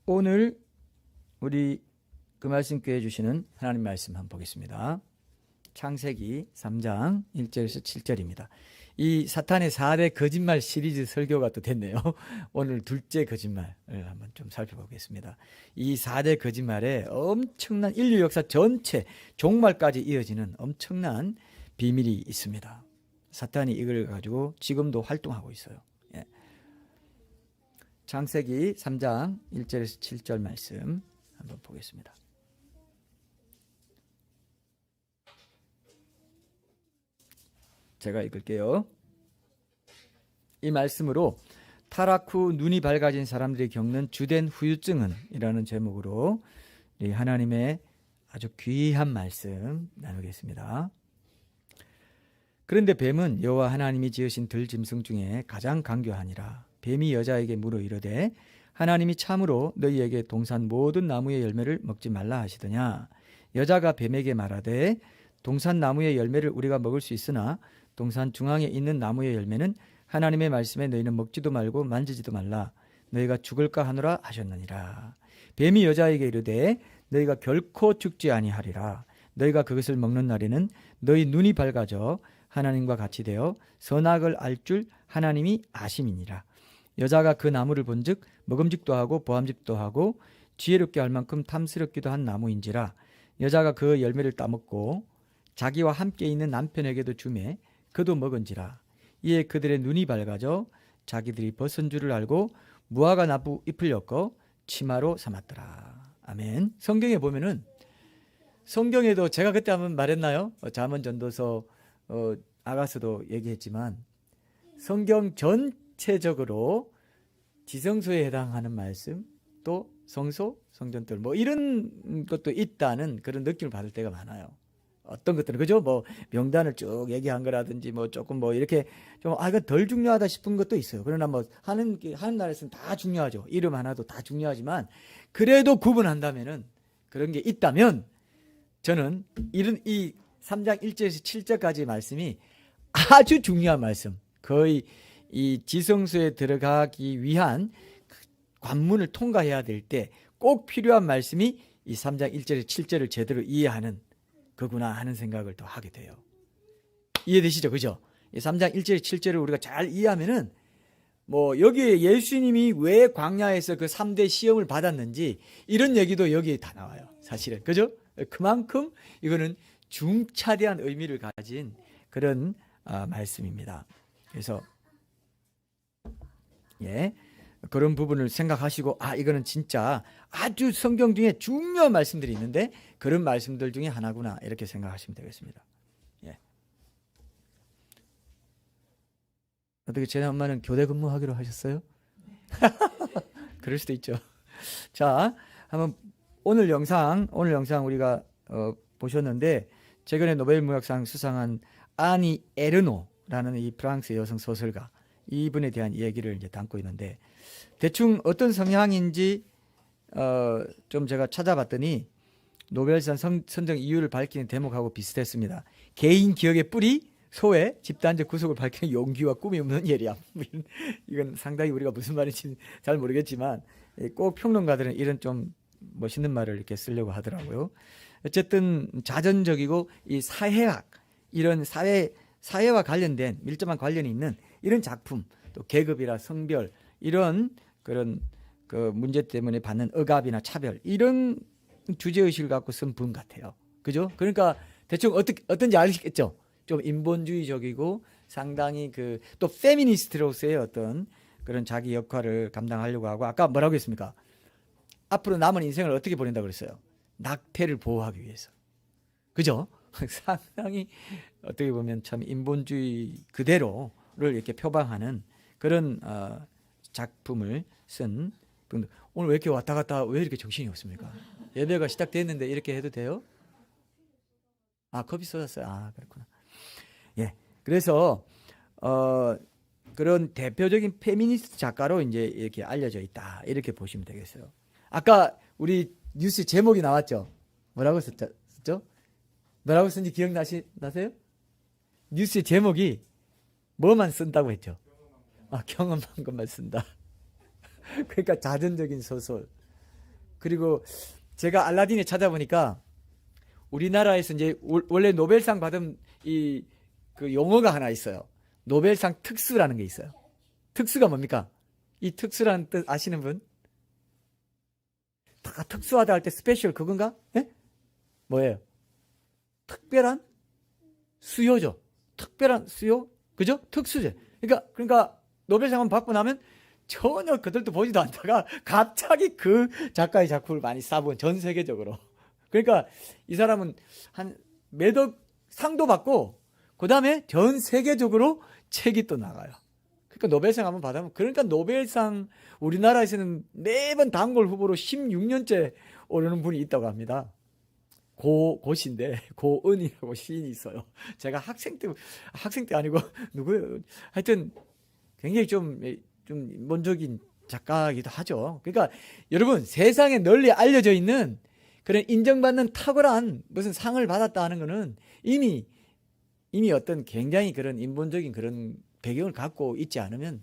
오늘 우리 그 말씀께 해주시는 하나님 말씀 한번 보겠습니다. 창세기 3장 1절에서 7절입니다. 이 사탄의 4대 거짓말 시리즈 설교가 또 됐네요. 오늘 둘째 거짓말을 한번 좀 살펴보겠습니다. 이 4대 거짓말에 엄청난 인류 역사 전체 종말까지 이어지는 엄청난 비밀이 있습니다. 사탄이 이걸 가지고 지금도 활동하고 있어요. 예. 창세기 3장 1절에서 7절 말씀 한번 보겠습니다. 제가 읽을게요. 이 말씀으로 타락 후 눈이 밝아진 사람들이 겪는 주된 후유증은 이라는 제목으로 하나님의 아주 귀한 말씀 나누겠습니다. 그런데 뱀은 여호와 하나님이 지으신 들짐승 중에 가장 강교하니라. 뱀이 여자에게 물어 이르되 하나님이 참으로 너희에게 동산 모든 나무의 열매를 먹지 말라 하시더냐. 여자가 뱀에게 말하되 동산 나무의 열매를 우리가 먹을 수 있으나 동산 중앙에 있는 나무의 열매는 하나님의 말씀에 너희는 먹지도 말고 만지지도 말라. 너희가 죽을까 하노라 하셨느니라. 뱀이 여자에게 이르되 너희가 결코 죽지 아니하리라. 너희가 그것을 먹는 날에는 너희 눈이 밝아져 하나님과 같이 되어 선악을 알 줄 하나님이 아심이니라. 여자가 그 나무를 본즉 먹음직도 하고 보암직도 하고 지혜롭게 할 만큼 탐스럽기도 한 나무인지라. 여자가 그 열매를 따먹고 자기와 함께 있는 남편에게도 주매 그도 먹은지라. 이에 그들의 눈이 밝아져 자기들이 벗은 줄을 알고 무화과 나무 잎을 엮어 치마로 삼았더라. 아멘. 성경에 보면은 성경에도 제가 그때 한번 말했나요? 잠언전도서 아가서도 얘기했지만 성경 전체적으로 지성소에 해당하는 말씀 또 성소, 성전들 뭐 이런 것도 있다는 그런 느낌을 받을 때가 많아요. 어떤 것들은 그죠? 뭐 명단을 쭉 얘기한 거라든지 뭐 조금 뭐 이렇게 좀 이건 덜 중요하다 싶은 것도 있어요. 그러나 뭐 하는 나라에서는 다 중요하죠. 이름 하나도 다 중요하지만 그래도 구분한다면은 그런 게 있다면 저는 이런 이 3장 1절에서 7절까지 말씀이 아주 중요한 말씀. 거의 이 지성소에 들어가기 위한 관문을 통과해야 될 때 꼭 필요한 말씀이 이 3장 1절에서 7절을 제대로 이해하는 그구나 하는 생각을 또 하게 돼요. 이해되시죠? 그죠? 3장 1절 7절을 우리가 잘 이해하면은 뭐 여기에 예수님이 왜 광야에서 그 3대 시험을 받았는지 이런 얘기도 여기에 다 나와요. 사실은. 그죠? 그만큼 이거는 중차대한 의미를 가진 그런 말씀입니다. 그래서 예. 그런 부분을 생각하시고 이거는 진짜 아주 성경 중에 중요한 말씀들이 있는데 그런 말씀들 중에 하나구나 이렇게 생각하시면 되겠습니다. 예. 어떻게 제 엄마는 교대 근무하기로 하셨어요? 그럴 수도 있죠. 자, 한번 오늘 영상 우리가 보셨는데 최근에 노벨 문학상 수상한 아니 에르노라는 이 프랑스 여성 소설가 이분에 대한 얘기를 이제 담고 있는데 대충 어떤 성향인지 좀 제가 찾아봤더니 노벨상 선정 이유를 밝히는 대목하고 비슷했습니다. 개인 기억의 뿌리, 소외, 집단적 구속을 밝히는 용기와 꿈이 없는 예리함. 이건 상당히 우리가 무슨 말인지 잘 모르겠지만 꼭 평론가들은 이런 좀 멋있는 말을 이렇게 쓰려고 하더라고요. 어쨌든 자전적이고 이 사회학 이런 사회와 관련된 밀접한 관련이 있는 이런 작품, 또 계급이나 성별 이런 그런 그 문제 때문에 받는 억압이나 차별 이런 주제 의식을 갖고 쓴 분 같아요. 그죠? 그러니까 대충 어떤지 아시겠죠? 좀 인본주의적이고 상당히 그 또 페미니스트로서의 어떤 그런 자기 역할을 감당하려고 하고 아까 뭐라고 했습니까? 앞으로 남은 인생을 어떻게 보낸다고 그랬어요? 낙태를 보호하기 위해서. 그죠? 상당히 어떻게 보면 참 인본주의 그대로를 이렇게 표방하는 그런 작품을 쓴 분들. 오늘 왜 이렇게 왔다 갔다 왜 이렇게 정신이 없습니까? 예배가 시작됐는데 이렇게 해도 돼요? 커피 쏟았어요. 그렇구나. 예. 그래서 그런 대표적인 페미니스트 작가로 이제 이렇게 알려져 있다. 이렇게 보시면 되겠어요. 아까 우리 뉴스 제목이 나왔죠? 뭐라고 썼죠? 뭐라고 쓴지 기억나세요? 뉴스 제목이 뭐만 쓴다고 했죠? 경험한 것만 쓴다. 그러니까 자전적인 소설. 그리고 제가 알라딘에 찾아보니까 우리나라에서 이제 원래 노벨상 받은 그 용어가 하나 있어요. 노벨상 특수라는 게 있어요. 특수가 뭡니까? 이 특수라는 뜻 아시는 분? 다 특수하다 할 때 스페셜 그건가? 예? 뭐예요? 특별한 수요죠. 특별한 수요? 그죠? 특수제. 그러니까 노벨상을 받고 나면 전혀 그들도 보지도 않다가 갑자기 그 작가의 작품을 많이 쏴본 전 세계적으로. 그러니까 이 사람은 한 매덕 상도 받고 그 다음에 전 세계적으로 책이 또 나가요. 그러니까 노벨상 한번 받으면, 그러니까 노벨상 우리나라에서는 매번 단골 후보로 16년째 오르는 분이 있다고 합니다. 고시인데 고은이라고 시인이 있어요. 제가 학생 때 아니고 누구예요? 하여튼 굉장히 좀 인본적인 작가이기도 하죠. 그러니까 여러분, 세상에 널리 알려져 있는 그런 인정받는 탁월한 무슨 상을 받았다 하는 거는 이미 어떤 굉장히 그런 인본적인 그런 배경을 갖고 있지 않으면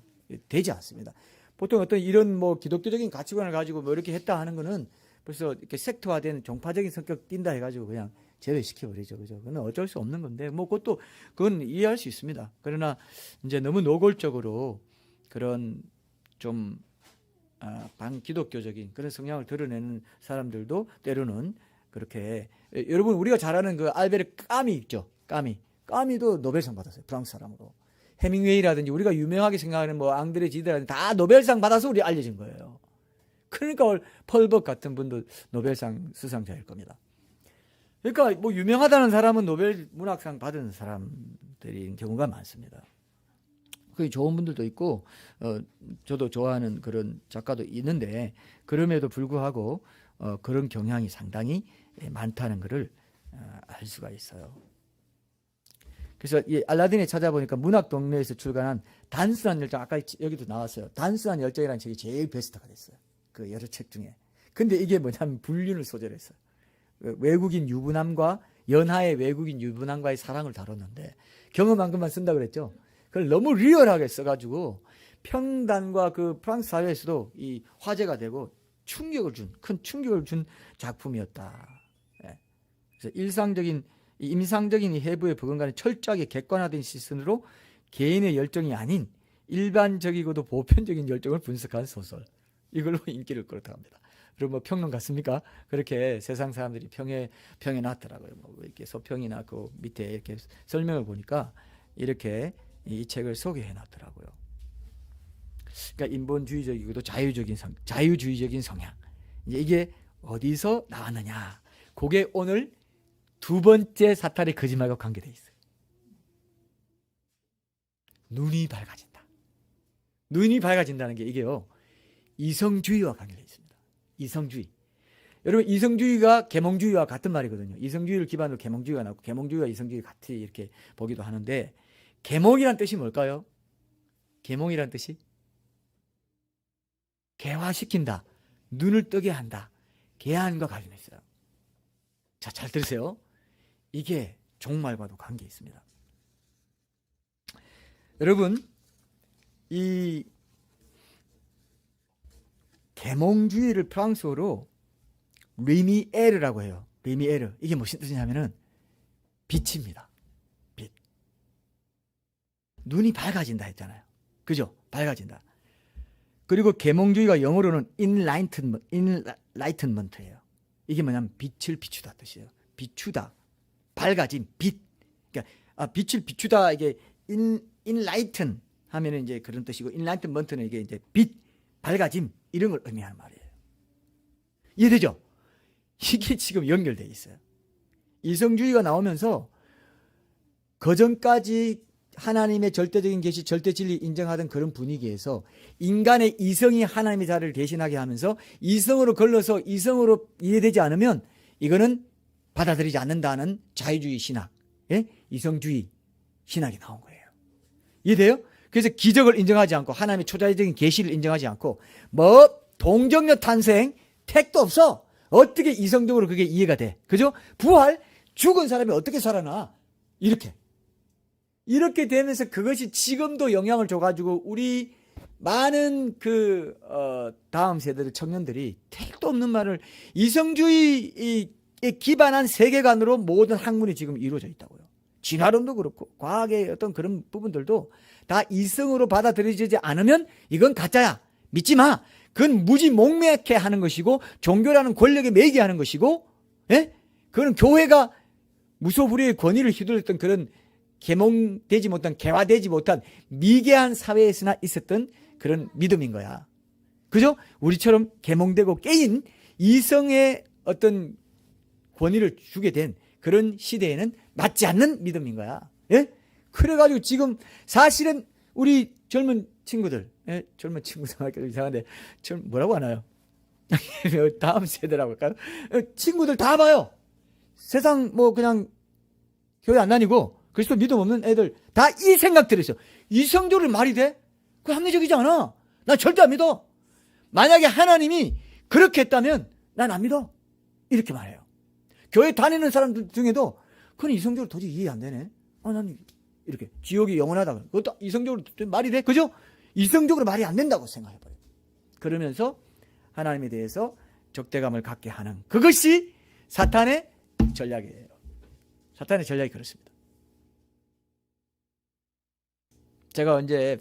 되지 않습니다. 보통 어떤 이런 뭐 기독교적인 가치관을 가지고 뭐 이렇게 했다 하는 거는 벌써 이렇게 섹터화된 종파적인 성격 띈다 해가지고 그냥 제외시켜버리죠. 그죠? 그건 어쩔 수 없는 건데, 뭐 그건 이해할 수 있습니다. 그러나 이제 너무 노골적으로 그런 좀 반기독교적인 그런 성향을 드러내는 사람들도 때로는 그렇게, 여러분 우리가 잘 아는 그 알베르 까미 있죠. 까미도 노벨상 받았어요. 프랑스 사람으로. 해밍웨이라든지 우리가 유명하게 생각하는 뭐 앙드레 지드라든지 다 노벨상 받아서 우리 알려진 거예요. 그러니까 펄벅 같은 분도 노벨상 수상자일 겁니다. 그러니까 뭐 유명하다는 사람은 노벨 문학상 받은 사람들인 경우가 많습니다. 그게 좋은 분들도 있고, 저도 좋아하는 그런 작가도 있는데, 그럼에도 불구하고 그런 경향이 상당히 많다는 것을 알 수가 있어요. 그래서 이 알라딘에 찾아보니까 문학 동네에서 출간한 단순한 열정, 아까 여기도 나왔어요. 단순한 열정이라는 책이 제일 베스트가 됐어요. 그 여러 책 중에. 근데 이게 뭐냐면 불륜을 소재로 했어요. 외국인 유부남과 연하의 외국인 유부남과의 사랑을 다뤘는데, 경험한 것만 쓴다 그랬죠. 그걸 너무 리얼하게 써가지고 평단과 그 프랑스 사회에서도 이 화제가 되고 큰 충격을 준 작품이었다. 그래서 임상적인 이 해부의 버금가는 철저하게 객관화된 시선으로 개인의 열정이 아닌 일반적이고도 보편적인 열정을 분석한 소설. 이걸로 인기를 끌었다고 합니다. 그럼 뭐 평론 같습니까? 그렇게 세상 사람들이 평해 놨더라고요. 뭐 이렇게 소평이나 그 밑에 이렇게 설명을 보니까 이렇게 이 책을 소개해 놨더라고요. 그러니까 인본주의적이고도 자유주의적인 성향. 이게 어디서 나왔느냐? 그게 오늘 두 번째 사탈의 거짓말과 관계되어 있어요. 눈이 밝아진다. 눈이 밝아진다는 게 이게요, 이성주의와 관계되어 있습니다. 이성주의. 여러분, 이성주의가 계몽주의와 같은 말이거든요. 이성주의를 기반으로 계몽주의가 나오고, 계몽주의와 이성주의 같이 이렇게 보기도 하는데, 계몽이란 뜻이 뭘까요? 계몽이란 뜻이 개화시킨다, 눈을 뜨게 한다, 개한과 관련했어요. 자, 잘 들으세요. 이게 종말과도 관계 있습니다. 여러분, 이 계몽주의를 프랑스어로 리미에르라고 해요. 리미에르. 이게 무슨 뜻이냐면은 빛입니다. 빛. 눈이 밝아진다 했잖아요. 그죠? 밝아진다. 그리고 계몽주의가 영어로는 enlightenment예요. 이게 뭐냐면 빛을 비추다 뜻이에요. 비추다. 밝아진 빛. 그러니까 빛을 비추다, 이게 enlighten 하면은 이제 그런 뜻이고, enlightenment는 이게 이제 빛, 밝아짐, 이런 걸 의미하는 말이에요. 이해되죠? 이게 지금 연결되어 있어요. 이성주의가 나오면서 그전까지 하나님의 절대적인 계시, 절대 진리 인정하던 그런 분위기에서 인간의 이성이 하나님의 자리를 대신하게 하면서 이성으로 걸러서 이성으로 이해되지 않으면 이거는 받아들이지 않는다는 자유주의 신학, 이성주의 신학이 나온 거예요. 이해돼요? 그래서 기적을 인정하지 않고 하나님의 초자연적인 계시를 인정하지 않고 뭐 동정녀 탄생, 택도 없어. 어떻게 이성적으로 그게 이해가 돼? 그죠? 부활, 죽은 사람이 어떻게 살아나? 이렇게 되면서 그것이 지금도 영향을 줘가지고 우리 많은 다음 세대들 청년들이 택도 없는 말을 이성주의에 기반한 세계관으로 모든 학문이 지금 이루어져 있다고요. 진화론도 그렇고 과학의 어떤 그런 부분들도 다 이성으로 받아들여지지 않으면 이건 가짜야. 믿지 마. 그건 무지몽매케 하는 것이고 종교라는 권력에 매이게 하는 것이고, 예? 그건 교회가 무소불위의 권위를 휘둘렀던 그런 계몽되지 못한, 개화되지 못한 미개한 사회에서나 있었던 그런 믿음인 거야. 그죠? 우리처럼 계몽되고 깨인 이성의 어떤 권위를 주게 된 그런 시대에는 맞지 않는 믿음인 거야. 예? 그래가지고 지금 사실은 우리 젊은 친구들, 예? 젊은 친구들 하기도 이상한데, 뭐라고 하나요? 다음 세대라고 할까요? 친구들 다 봐요. 세상 뭐 그냥 교회 안 다니고 그리스도 믿음 없는 애들 다 이 생각들이 있어. 이성적으로 말이 돼? 그거 합리적이지 않아. 난 절대 안 믿어. 만약에 하나님이 그렇게 했다면 난 안 믿어. 이렇게 말해요. 교회 다니는 사람들 중에도 그건 이성적으로 도저히 이해 안 되네. 난 이렇게 지옥이 영원하다. 그것도 이성적으로 말이 돼? 그죠? 이성적으로 말이 안 된다고 생각해버려요. 그러면서 하나님에 대해서 적대감을 갖게 하는 그것이 사탄의 전략이에요. 사탄의 전략이 그렇습니다. 제가 언제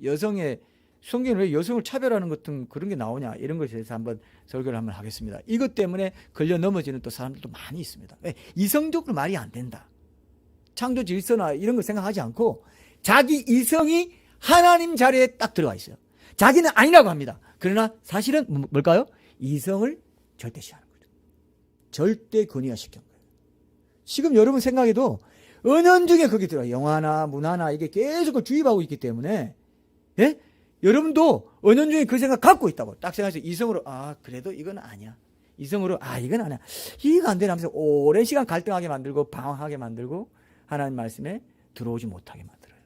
여성의 성경에 왜 여성을 차별하는 같은 그런 게 나오냐 이런 것에 대해서 한번 설교를 한번 하겠습니다. 이것 때문에 걸려 넘어지는 또 사람들도 많이 있습니다. 왜? 이성적으로 말이 안 된다. 창조 질서나 이런 거 생각하지 않고 자기 이성이 하나님 자리에 딱 들어가 있어요. 자기는 아니라고 합니다. 그러나 사실은 뭘까요? 이성을 절대시하는 거죠. 절대 권위화시킨 거예요. 지금 여러분 생각해도 은연중에 거기 들어가요. 영화나 문화나 이게 계속 주입하고 있기 때문에, 예? 여러분도 은연중에 그 생각 갖고 있다고. 딱 생각해서 이성으로, 그래도 이건 아니야. 이성으로, 이건 아니야. 이해가 안 되나 하면서 오랜 시간 갈등하게 만들고 방황하게 만들고 하나님 말씀에 들어오지 못하게 만들어요.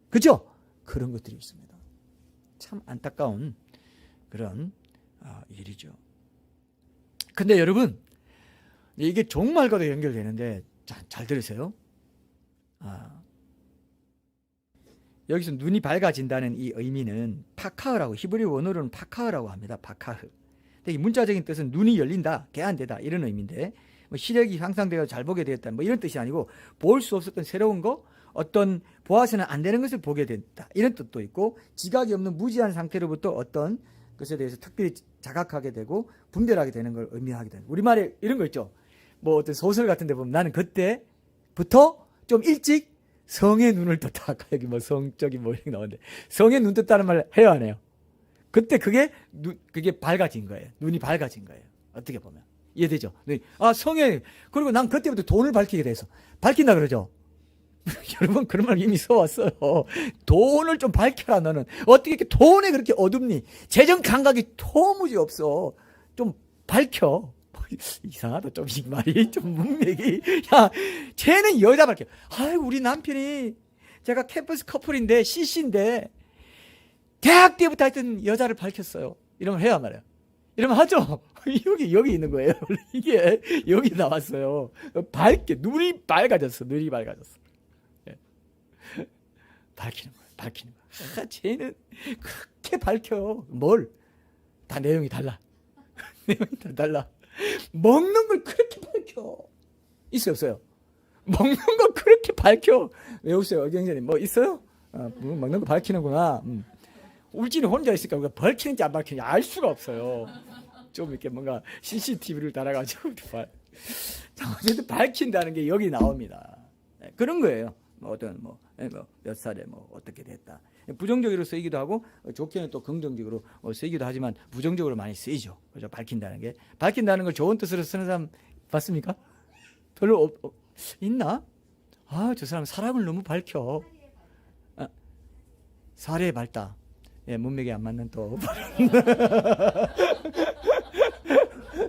그죠? 그런 것들이 있습니다. 참 안타까운 그런 일이죠. 근데 여러분, 이게 종말과도 연결되는데 잘 들으세요. 여기서 눈이 밝아진다는 이 의미는 파카흐라고, 히브리 원어로는 파카흐라고 합니다. 파카흐. 근데 이 문자적인 뜻은 눈이 열린다, 개안되다 이런 의미인데, 뭐 시력이 향상되어 잘 보게 되었다 뭐 이런 뜻이 아니고 볼 수 없었던 새로운 거, 어떤 보아서는 안 되는 것을 보게 됐다 이런 뜻도 있고, 지각이 없는 무지한 상태로부터 어떤 것에 대해서 특별히 자각하게 되고 분별하게 되는 걸 의미하게 되는. 우리말에 이런 거 있죠. 뭐 어떤 소설 같은 데 보면 나는 그때부터 좀 일찍 성의 눈을 떴다. 여기 뭐 성적인 뭐 이렇게 나오는데 성의 눈 떴다는 말 해요 안 해요? 그때 그게 밝아진 거예요. 눈이 밝아진 거예요. 어떻게 보면 이해되죠? 성의, 그리고 난 그때부터 돈을 밝히게 돼서 밝힌다 그러죠. 여러분 그런 말 이미 써왔어요. 돈을 좀 밝혀라. 너는 어떻게 이렇게 돈에 그렇게 어둡니? 재정 감각이 도무지 없어. 좀 밝혀. 이상하다 좀 이 말이 좀 문맥이. 야, 쟤는 여자 밝혀. 아이고 우리 남편이 제가 캠퍼스 커플인데 CC인데 대학 때부터 하여튼 여자를 밝혔어요. 이러면 해야 말이야. 이러면 하죠. 여기 있는 거예요. 이게 여기 나왔어요. 눈이 밝아졌어. 눈이 밝아졌어. 예. 밝히는 거야. 쟤는 그렇게 밝혀. 뭘? 다 내용이 달라. 내용이 다 달라. 먹는 걸 그렇게 밝혀. 있어요, 없어요? 먹는 걸 그렇게 밝혀. 왜 웃어요, 어경선님? 뭐 있어요? 먹는 거 밝히는구나. 울지는 혼자 있으니까 우리가 밝히는지 안 밝히는지 알 수가 없어요. 좀 이렇게 뭔가 CCTV를 달아가지고 어쨌든 밝힌다는 게 여기 나옵니다. 그런 거예요. 어떤 몇 살에 어떻게 됐다. 부정적으로 쓰이기도 하고 좋게는 또 긍정적으로 쓰이기도 하지만 부정적으로 많이 쓰이죠. 그죠? 밝힌다는 걸 좋은 뜻으로 쓰는 사람 봤습니까? 별로 있나? 저 사람 사랑을 너무 밝혀. 사례에 밝다. 예, 문맥에 안 맞는 또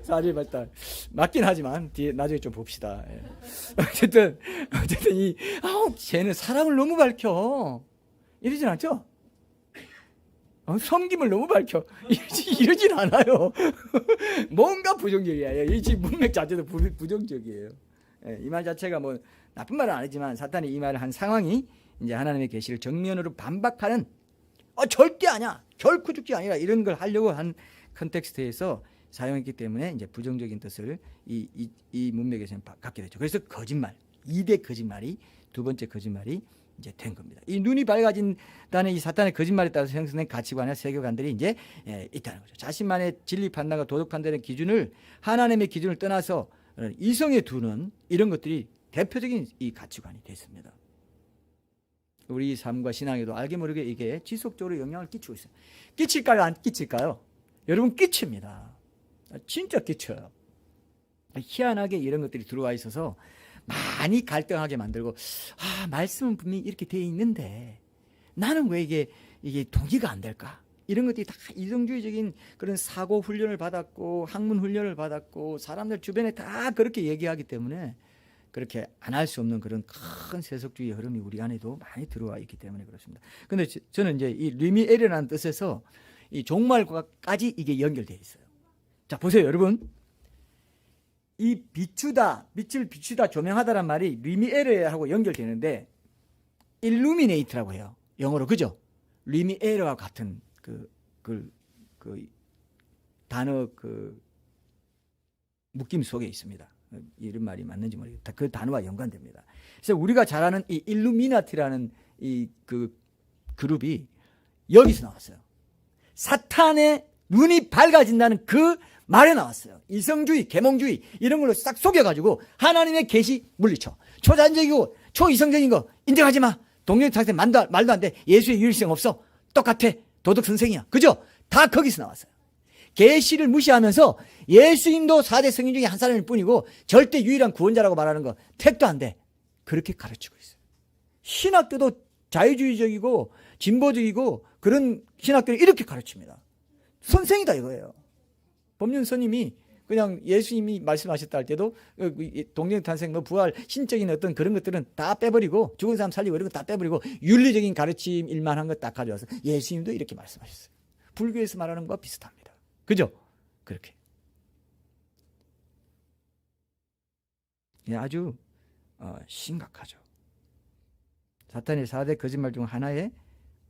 사례에 밝다. 맞긴 하지만 뒤에 나중에 좀 봅시다. 예. 어쨌든 쟤는 사랑을 너무 밝혀. 이러진 않죠? 섬김을 너무 밝혀. 이러진 않아요. 뭔가 부정적이야. 이 문맥 자체도 부정적이에요. 예, 이 말 자체가 뭐 나쁜 말은 아니지만 사탄이 이 말을 한 상황이 이제 하나님의 계시를 정면으로 반박하는 절대 아니야. 결코 죽지 아니라 이런 걸 하려고 한 컨텍스트에서 사용했기 때문에 이제 부정적인 뜻을 이 문맥에서는 갖게 되죠. 그래서 거짓말, 2대 거짓말이 두 번째 거짓말이 이제 된 겁니다. 이 눈이 밝아진다는 이 사탄의 거짓말에 따라서 형성된 가치관이나 세계관들이 이제 있다는 거죠. 자신만의 진리 판단과 도덕 판단의 기준을 하나님의 기준을 떠나서 이성에 두는 이런 것들이 대표적인 이 가치관이 됐습니다. 우리 삶과 신앙에도 알게 모르게 이게 지속적으로 영향을 끼치고 있어요. 끼칠까요? 안 끼칠까요? 여러분 끼칩니다. 진짜 끼쳐요. 희한하게 이런 것들이 들어와 있어서 많이 갈등하게 만들고, 말씀은 분명히 이렇게 되어 있는데 나는 왜 이게 동의가 안 될까? 이런 것들이 다 이성주의적인 그런 사고 훈련을 받았고 학문 훈련을 받았고 사람들 주변에 다 그렇게 얘기하기 때문에 그렇게 안 할 수 없는 그런 큰 세속주의 흐름이 우리 안에도 많이 들어와 있기 때문에 그렇습니다. 근데 저는 이제 이 리미에르라는 뜻에서 이 종말과까지 이게 연결되어 있어요. 자, 보세요, 여러분. 이 비추다, 빛을 비추다, 조명하다란 말이 리미에르하고 연결되는데 일루미네이트라고 해요. 영어로, 그죠? 리미에르와 같은 그 단어 묶임 속에 있습니다. 이런 말이 맞는지 모르겠다. 그 단어와 연관됩니다. 그래서 우리가 잘 아는 이 일루미나티라는 이 그룹이 여기서 나왔어요. 사탄의 눈이 밝아진다는 그 말에 나왔어요. 이성주의, 계몽주의 이런 걸로 싹 속여가지고 하나님의 계시 물리쳐. 초자연적이고 초이성적인 거 인정하지 마. 동력탁생 말도 안 돼. 예수의 유일성 없어. 똑같아. 도덕 선생이야. 그죠? 다 거기서 나왔어요. 계시를 무시하면서 예수님도 4대 성인 중에 한 사람일 뿐이고 절대 유일한 구원자라고 말하는 거 택도 안 돼. 그렇게 가르치고 있어요. 신학교도 자유주의적이고 진보적이고 그런 신학교를 이렇게 가르칩니다. 선생이다 이거예요. 법륜 스님이 그냥 예수님이 말씀하셨다 할 때도 동정탄생, 부활, 신적인 어떤 그런 것들은 다 빼버리고 죽은 사람 살리고 이런 거 다 빼버리고 윤리적인 가르침 일만 한 것 딱 가져와서 예수님도 이렇게 말씀하셨어요. 불교에서 말하는 것과 비슷합니다. 그죠? 그렇게. 아주 심각하죠. 사탄의 4대 거짓말 중 하나에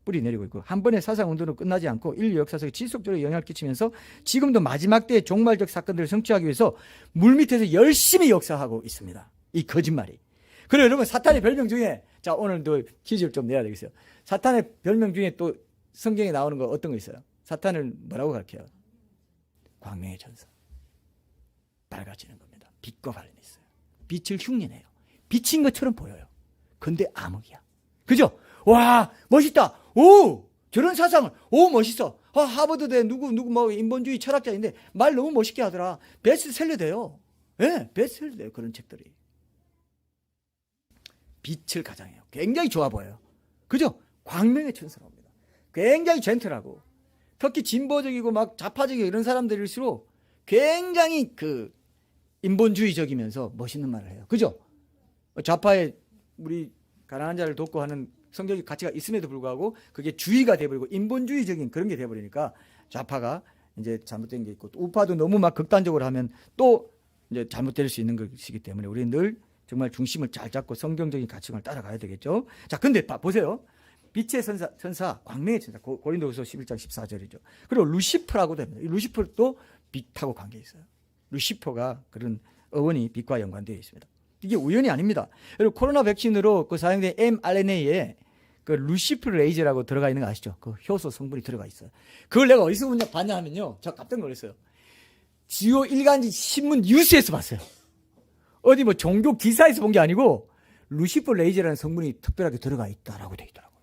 뿌리 내리고 있고 한 번의 사상운동으로 끝나지 않고 인류 역사 속에 지속적으로 영향을 끼치면서 지금도 마지막 때의 종말적 사건들을 성취하기 위해서 물밑에서 열심히 역사하고 있습니다. 이 거짓말이. 그래요, 여러분. 사탄의 별명 중에 자 오늘도 퀴즈를 좀 내야 되겠어요. 사탄의 별명 중에 또 성경에 나오는 거 어떤 거 있어요? 사탄을 뭐라고 가르쳐요? 광명의 전사. 밝아지는 겁니다. 빛과 관련이 있어요. 빛을 흉내내요. 빛인 것처럼 보여요. 근데 암흑이야. 그죠? 와, 멋있다. 오, 저런 사상을. 오, 멋있어. 하버드대 누구 뭐 인본주의 철학자인데 말 너무 멋있게 하더라. 베스트셀러 돼요. 예, 베스트셀러 돼요. 그런 책들이. 빛을 가장해요. 굉장히 좋아 보여요. 그죠? 광명의 천사입니다. 굉장히 젠틀하고 특히 진보적이고 막 좌파적이고 이런 사람들일수록 굉장히 인본주의적이면서 멋있는 말을 해요. 그죠? 좌파에 우리 가난한 자를 돕고 하는 성경의 가치가 있음에도 불구하고 그게 주의가 돼버리고 인본주의적인 그런 게 돼버리니까 좌파가 이제 잘못된 게 있고 또 우파도 너무 막 극단적으로 하면 또 이제 잘못될 수 있는 것이기 때문에 우리는 늘 정말 중심을 잘 잡고 성경적인 가치관을 따라가야 되겠죠. 자, 근데 보세요. 빛의 천사, 광명의 천사, 고린도후서 11장 14절이죠. 그리고 루시퍼라고도 합니다. 이 루시퍼도 빛하고 관계 있어요. 루시퍼가 그런 어원이 빛과 연관되어 있습니다. 이게 우연이 아닙니다. 여러분 코로나 백신으로 사용된 mRNA에 루시퍼 레이저라고 들어가 있는 거 아시죠? 그 효소 성분이 들어가 있어요. 그걸 내가 어디서 봤냐 하면요. 저 깜짝 놀랐어요. 주요 일간지 신문 뉴스에서 봤어요. 어디 뭐 종교 기사에서 본 게 아니고 루시퍼 레이저라는 성분이 특별하게 들어가 있다라고 돼 있더라고요.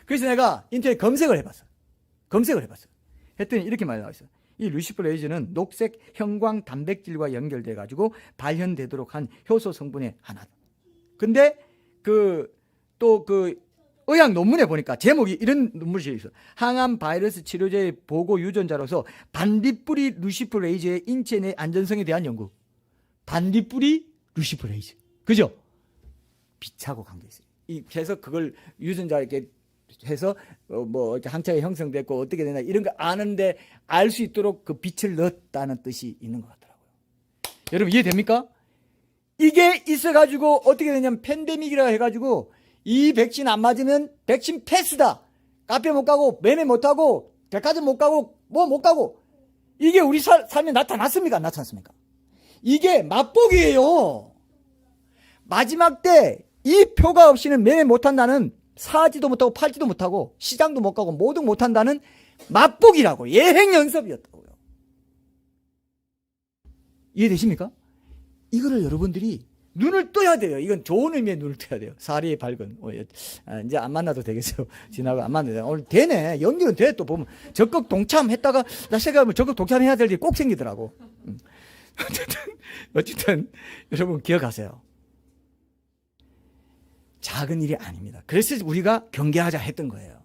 그래서 내가 인터넷 검색을 해봤어요. 했더니 이렇게 말이 나와있어요. 이 루시퍼 레이저는 녹색 형광 단백질과 연결돼 가지고 발현되도록 한 효소 성분의 하나다. 근데 또 의학 논문에 보니까 제목이 이런 논문이 있어요. 항암 바이러스 치료제의 보고 유전자로서 반딧불이 루시퍼 레이저의 인체 내 안전성에 대한 연구. 반딧불이 루시퍼 레이저. 그죠? 빛하고 관계 있어요. 그래서 그걸 유전자 이렇게 해서 뭐 항체가 형성됐고 어떻게 되나 이런 거 아는데 알 수 있도록 그 빛을 넣었다는 뜻이 있는 것 같더라고요. 여러분 이해됩니까? 이게 있어가지고 어떻게 되냐면 팬데믹이라 해가지고 이 백신 안 맞으면 백신 패스다. 카페 못 가고 매매 못 하고 백화점 못 가고 뭐 못 가고. 이게 우리 삶에 나타났습니까? 안 나타났습니까? 이게 맛보기예요. 마지막 때 이 표가 없이는 매매 못 한다는, 사지도 못하고 팔지도 못하고 시장도 못 가고 뭐도 못 한다는 맛보기라고, 예행 연습이었다고요. 이해되십니까? 이거를 여러분들이 눈을 떠야 돼요. 이건 좋은 의미의 눈을 떠야 돼요. 사리의 밝은. 이제 안 만나도 되겠어요. 지나고 안 만나도 돼요. 오늘 되네. 연기는 돼. 또 보면 적극 동참했다가 나 생각하면 적극 동참해야 될 일이 꼭 생기더라고. 어쨌든 여러분 기억하세요. 작은 일이 아닙니다. 그래서 우리가 경계하자 했던 거예요.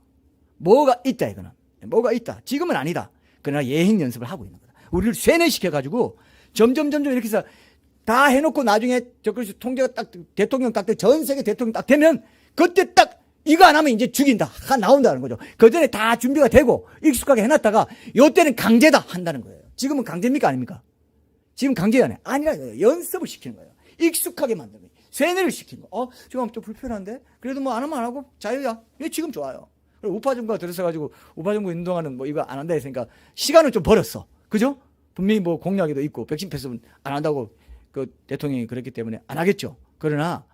뭐가 있다 이거는. 뭐가 있다. 지금은 아니다. 그러나 예행 연습을 하고 있는 거다. 우리를 세뇌시켜가지고 점점 이렇게 해서 다 해놓고 나중에 통제가 딱 대통령 딱 전 세계 대통령 딱 되면 그때 딱 이거 안 하면 이제 죽인다. 나온다는 거죠. 그 전에 다 준비가 되고 익숙하게 해놨다가 요때는 강제다 한다는 거예요. 지금은 강제입니까 아닙니까? 지금 강제가 아니라 연습을 시키는 거예요. 익숙하게 만드는 거예요. 세뇌를 시킨 거. 지금 좀 불편한데? 그래도 뭐 안 하면 안 하고 자유야. 지금 좋아요. 우파정부가 들어서가지고 우파정부 운동하는 뭐 이거 안 한다 했으니까 시간을 좀 벌었어. 그죠? 분명히 뭐 공약에도 있고 백신 패스는 안 한다고 그 대통령이 그랬기 때문에 안 하겠죠. 그러나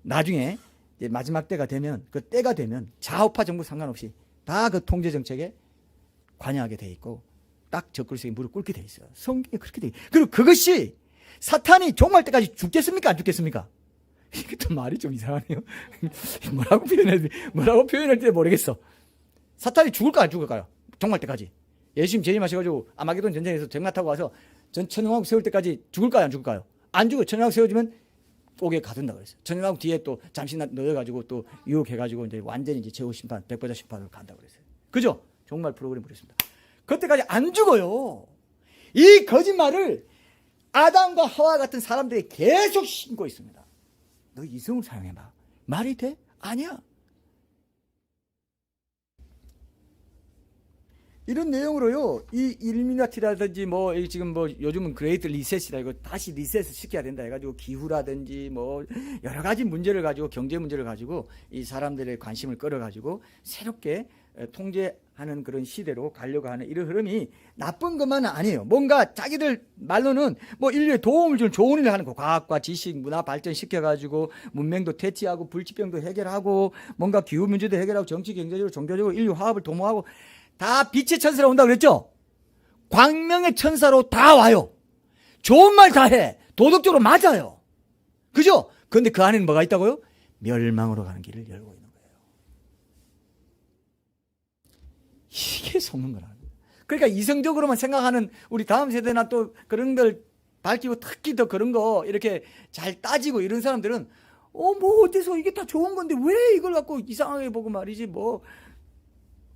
나중에 이제 마지막 때가 되면, 그 때가 되면 좌우파 정부 상관없이 다 그 통제 정책에 관여하게 돼 있고 딱 적그리스도에 무릎 꿇게 돼 있어요. 성경에 그렇게 돼 있어요. 그리고 그것이 사탄이 종말 때까지 죽겠습니까? 안 죽겠습니까? 이것도 말이 좀 이상하네요. 뭐라고 표현할 때 모르겠어. 사탄이 죽을까 안 죽을까요? 종말 때까지. 예수님 재림하셔가지고 아마게돈 전쟁에서 전마 타고 와서 천연왕국 세울 때까지 죽을까요? 안 죽을까요? 안 죽어요. 천연왕국 세워지면 옥에 가둔다 그랬어요. 천연왕국 뒤에 또 잠시 넣어가지고 또 유혹해가지고 이제 완전히 이제 제후 심판, 백보자 심판으로 간다 그랬어요. 그죠? 종말 프로그램 그랬습니다. 그때까지 안 죽어요. 이 거짓말을 아담과 하와 같은 사람들이 계속 신고 있습니다. 너 이성을 사용해봐. 말이 돼? 아니야. 이런 내용으로요, 이 일미나티라든지 뭐 지금 뭐 요즘은 그레이트 리셋이다, 이거 다시 리셋을 시켜야 된다 해가지고 기후라든지 뭐 여러 가지 문제를 가지고, 경제 문제를 가지고 이 사람들의 관심을 끌어가지고 새롭게 통제하는 그런 시대로 가려고 하는 이런 흐름이 나쁜 것만은 아니에요. 뭔가 자기들 말로는 뭐 인류에 도움을 주는 좋은 일을 하는 거, 과학과 지식, 문화 발전시켜가지고 문명도 퇴치하고 불치병도 해결하고 뭔가 기후 문제도 해결하고 정치, 경제적으로, 종교적으로 인류 화합을 도모하고 다 빛의 천사로 온다고 그랬죠? 광명의 천사로 다 와요. 좋은 말 다 해. 도덕적으로 맞아요. 그죠? 그런데 그 안에는 뭐가 있다고요? 멸망으로 가는 길을 열고 있는 거예요. 이게 속는 거라. 그러니까 이성적으로만 생각하는 우리 다음 세대나 또 그런 걸 밝히고 특히 더 그런 거 이렇게 잘 따지고 이런 사람들은 뭐 어때서 이게 다 좋은 건데 왜 이걸 갖고 이상하게 보고 말이지, 뭐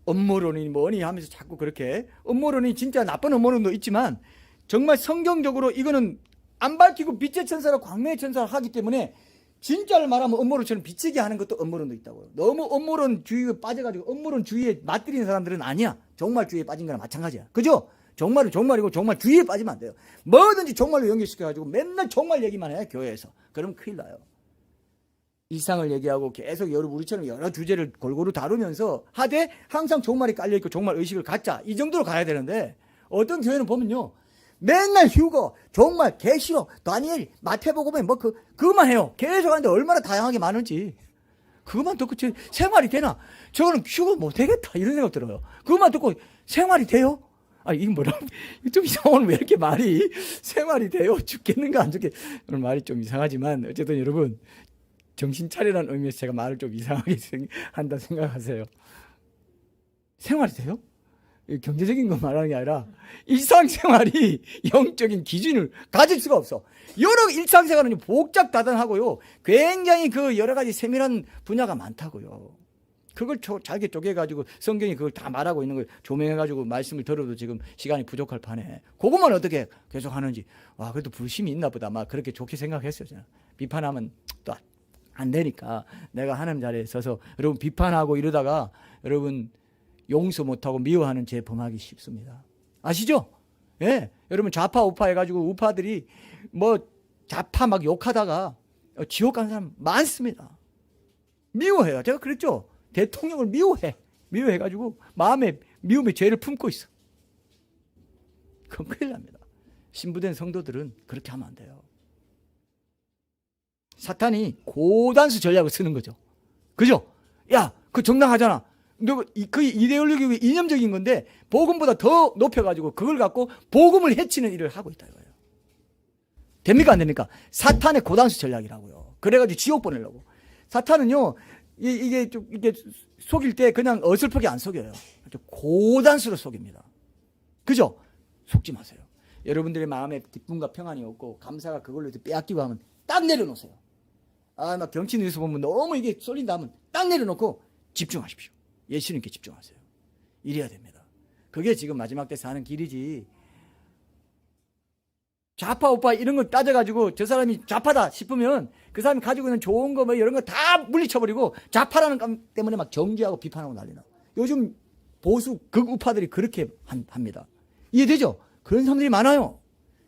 음모론이 뭐니 하면서 자꾸 그렇게, 음모론이 진짜 나쁜 음모론도 있지만 정말 성경적으로 이거는 안 밝히고 빛의 천사로 광명의 천사를 하기 때문에 진짜를 말하면 음모론처럼 비치게 하는 것도 음모론도 있다고요. 너무 음모론주의에 빠져가지고 음모론주의에 맞들이는 사람들은 아니야. 종말주의에 빠진 거랑 마찬가지야. 그죠? 종말은 종말이고 종말주의에 빠지면 안 돼요. 뭐든지 종말로 연결시켜가지고 맨날 종말 얘기만 해, 교회에서. 그러면 큰일 나요. 일상을 얘기하고 계속 우리처럼 여러 주제를 골고루 다루면서 하되 항상 종말이 깔려있고 종말 의식을 갖자, 이 정도로 가야 되는데 어떤 교회는 보면요, 맨날 휴거, 종말, 계시록, 다니엘, 마태복음에 뭐 그것만 해요. 계속 하는데 얼마나 다양하게 많은지. 그것만 듣고 생활이 되나? 저거는 휴거 못 되겠다 이런 생각 들어요. 그것만 듣고 생활이 돼요? 이게 뭐라고? 좀 이상하네. 왜 이렇게 말이 생활이 돼요? 죽겠는가 안 죽겠? 오늘 말이 좀 이상하지만 어쨌든 여러분 정신 차리라는 의미에서 제가 말을 좀 이상하게 한다 생각하세요. 생활이 돼요? 경제적인 거 말하는 게 아니라 일상생활이 영적인 기준을 가질 수가 없어. 여러 일상생활은 복잡다단하고요, 굉장히 그 여러 가지 세밀한 분야가 많다고요. 그걸 잘게 쪼개가지고 성경이 그걸 다 말하고 있는 걸 조명해가지고 말씀을 들어도 지금 시간이 부족할 판에 그것만 어떻게 계속 하는지, 와, 그래도 불심이 있나 보다 막 그렇게 좋게 생각했어요. 저는. 비판하면 또 안 되니까 내가 하나님 자리에 서서 여러분 비판하고 이러다가 여러분 용서 못하고 미워하는 죄 범하기 쉽습니다. 아시죠? 예. 여러분 좌파 우파 해가지고 우파들이 뭐 좌파 막 욕하다가 지옥 간 사람 많습니다. 미워해요. 제가 그랬죠. 대통령을 미워해가지고 마음에 미움의 죄를 품고 있어. 그건 큰일 납니다. 신부된 성도들은 그렇게 하면 안 돼요. 사탄이 고단수 전략을 쓰는 거죠. 그죠? 야, 그 정당하잖아. 그 이데올로기 이념적인 건데 복음보다 더 높여가지고 그걸 갖고 복음을 해치는 일을 하고 있다 이거예요. 됩니까 안 됩니까? 사탄의 고단수 전략이라고요. 그래가지고 지옥 보내려고. 사탄은요 이게 속일 때 그냥 어설프게 안 속여요. 고단수로 속입니다. 그죠? 속지 마세요. 여러분들의 마음에 기쁨과 평안이 없고 감사가 그걸로 빼앗기고 하면 딱 내려놓으세요. 막 정치 뉴스 보면 너무 이게 쏠린다 하면 딱 내려놓고 집중하십시오. 예수님께 집중하세요. 이래야 됩니다. 그게 지금 마지막 때 사는 길이지. 좌파 우파 이런 거 따져가지고 저 사람이 좌파다 싶으면 그 사람이 가지고 있는 좋은 거 뭐 이런 거 다 물리쳐버리고 좌파라는 감 때문에 막 정죄하고 비판하고 난리나. 요즘 보수 극우파들이 그렇게 합니다. 이해되죠? 그런 사람들이 많아요.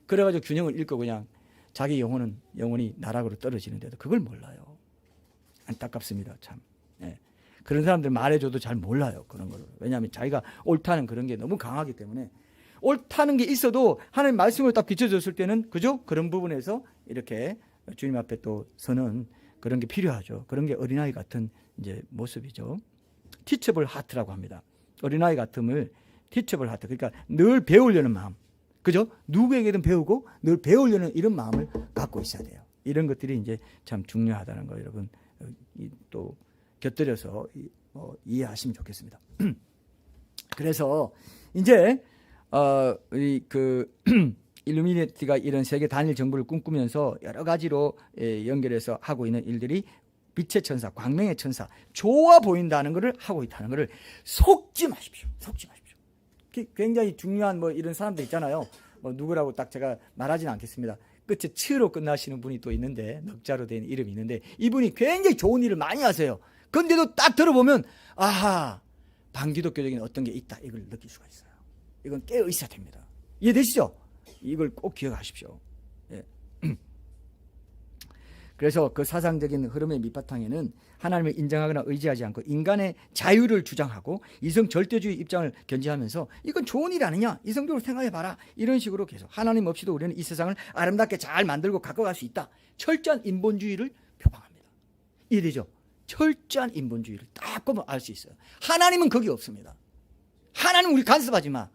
그래가지고 균형을 잃고 그냥 자기 영혼이 나락으로 떨어지는데도 그걸 몰라요. 안타깝습니다. 참. 네. 그런 사람들 말해줘도 잘 몰라요. 그런 거를. 왜냐하면 자기가 옳다는 그런 게 너무 강하기 때문에 옳다는 게 있어도 하나님 말씀을 딱 비춰줬을 때는 그죠? 그런 부분에서 이렇게 주님 앞에 또 서는 그런 게 필요하죠. 그런 게 어린아이 같은 이제 모습이죠. 티처블 하트라고 합니다. 어린아이 같음을 티처블 하트. 그러니까 늘 배우려는 마음. 그죠? 누구에게든 배우고 늘 배우려는 이런 마음을 갖고 있어야 돼요. 이런 것들이 이제 참 중요하다는 거 여러분 또 곁들여서 이해하시면 좋겠습니다. 그래서 이제 우리 그 일루미네티가 이런 세계 단일 정부를 꿈꾸면서 여러 가지로 연결해서 하고 있는 일들이 빛의 천사, 광명의 천사, 좋아 보인다는 것을 하고 있다는 것을 속지 마십시오. 속지 마십시오. 굉장히 중요한 뭐 이런 사람들 있잖아요. 뭐 누구라고 딱 제가 말하지는 않겠습니다. 끝에 츠로 끝나시는 분이 또 있는데 넉자로 된 이름이 있는데 이분이 굉장히 좋은 일을 많이 하세요. 그런데도 딱 들어보면 아하 반기독교적인 어떤 게 있다 이걸 느낄 수가 있어요. 이건 깨어 있어야 됩니다. 이해되시죠? 이걸 꼭 기억하십시오. 예. 그래서 그 사상적인 흐름의 밑바탕에는 하나님을 인정하거나 의지하지 않고 인간의 자유를 주장하고 이성 절대주의 입장을 견지하면서 이건 좋은 일 아니냐? 이성적으로 생각해봐라. 이런 식으로 계속 하나님 없이도 우리는 이 세상을 아름답게 잘 만들고 가꿔갈 수 있다. 철저한 인본주의를 표방합니다. 이해되죠? 철저한 인본주의를 딱 보면 알 수 있어요. 하나님은 거기 없습니다. 하나님 우리 간섭하지 마.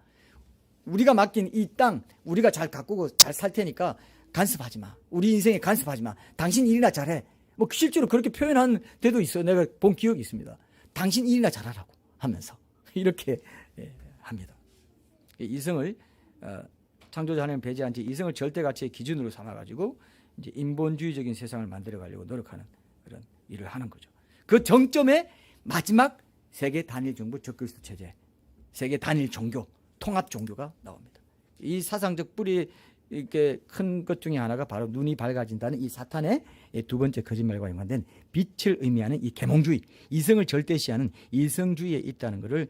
우리가 맡긴 이 땅 우리가 잘 가꾸고 잘 살 테니까 간섭하지 마. 우리 인생에 간섭하지 마. 당신 일이나 잘해. 뭐 실제로 그렇게 표현한 데도 있어요. 내가 본 기억이 있습니다. 당신 일이나 잘하라고 하면서 이렇게 합니다. 이성을 창조자 하나님 배제한 채 이성을 절대 가치의 기준으로 삼아가지고 이제 인본주의적인 세상을 만들어가려고 노력하는 그런 일을 하는 거죠. 그 정점에 마지막 세계 단일 정부 적그리스도 체제, 세계 단일 종교, 통합 종교가 나옵니다. 이 사상적 뿌리 이렇게 큰 것 중에 하나가 바로 눈이 밝아진다는 이 사탄의 두 번째 거짓말과 연관된 빛을 의미하는 이 계몽주의, 이성을 절대시하는 이성주의에 있다는 것을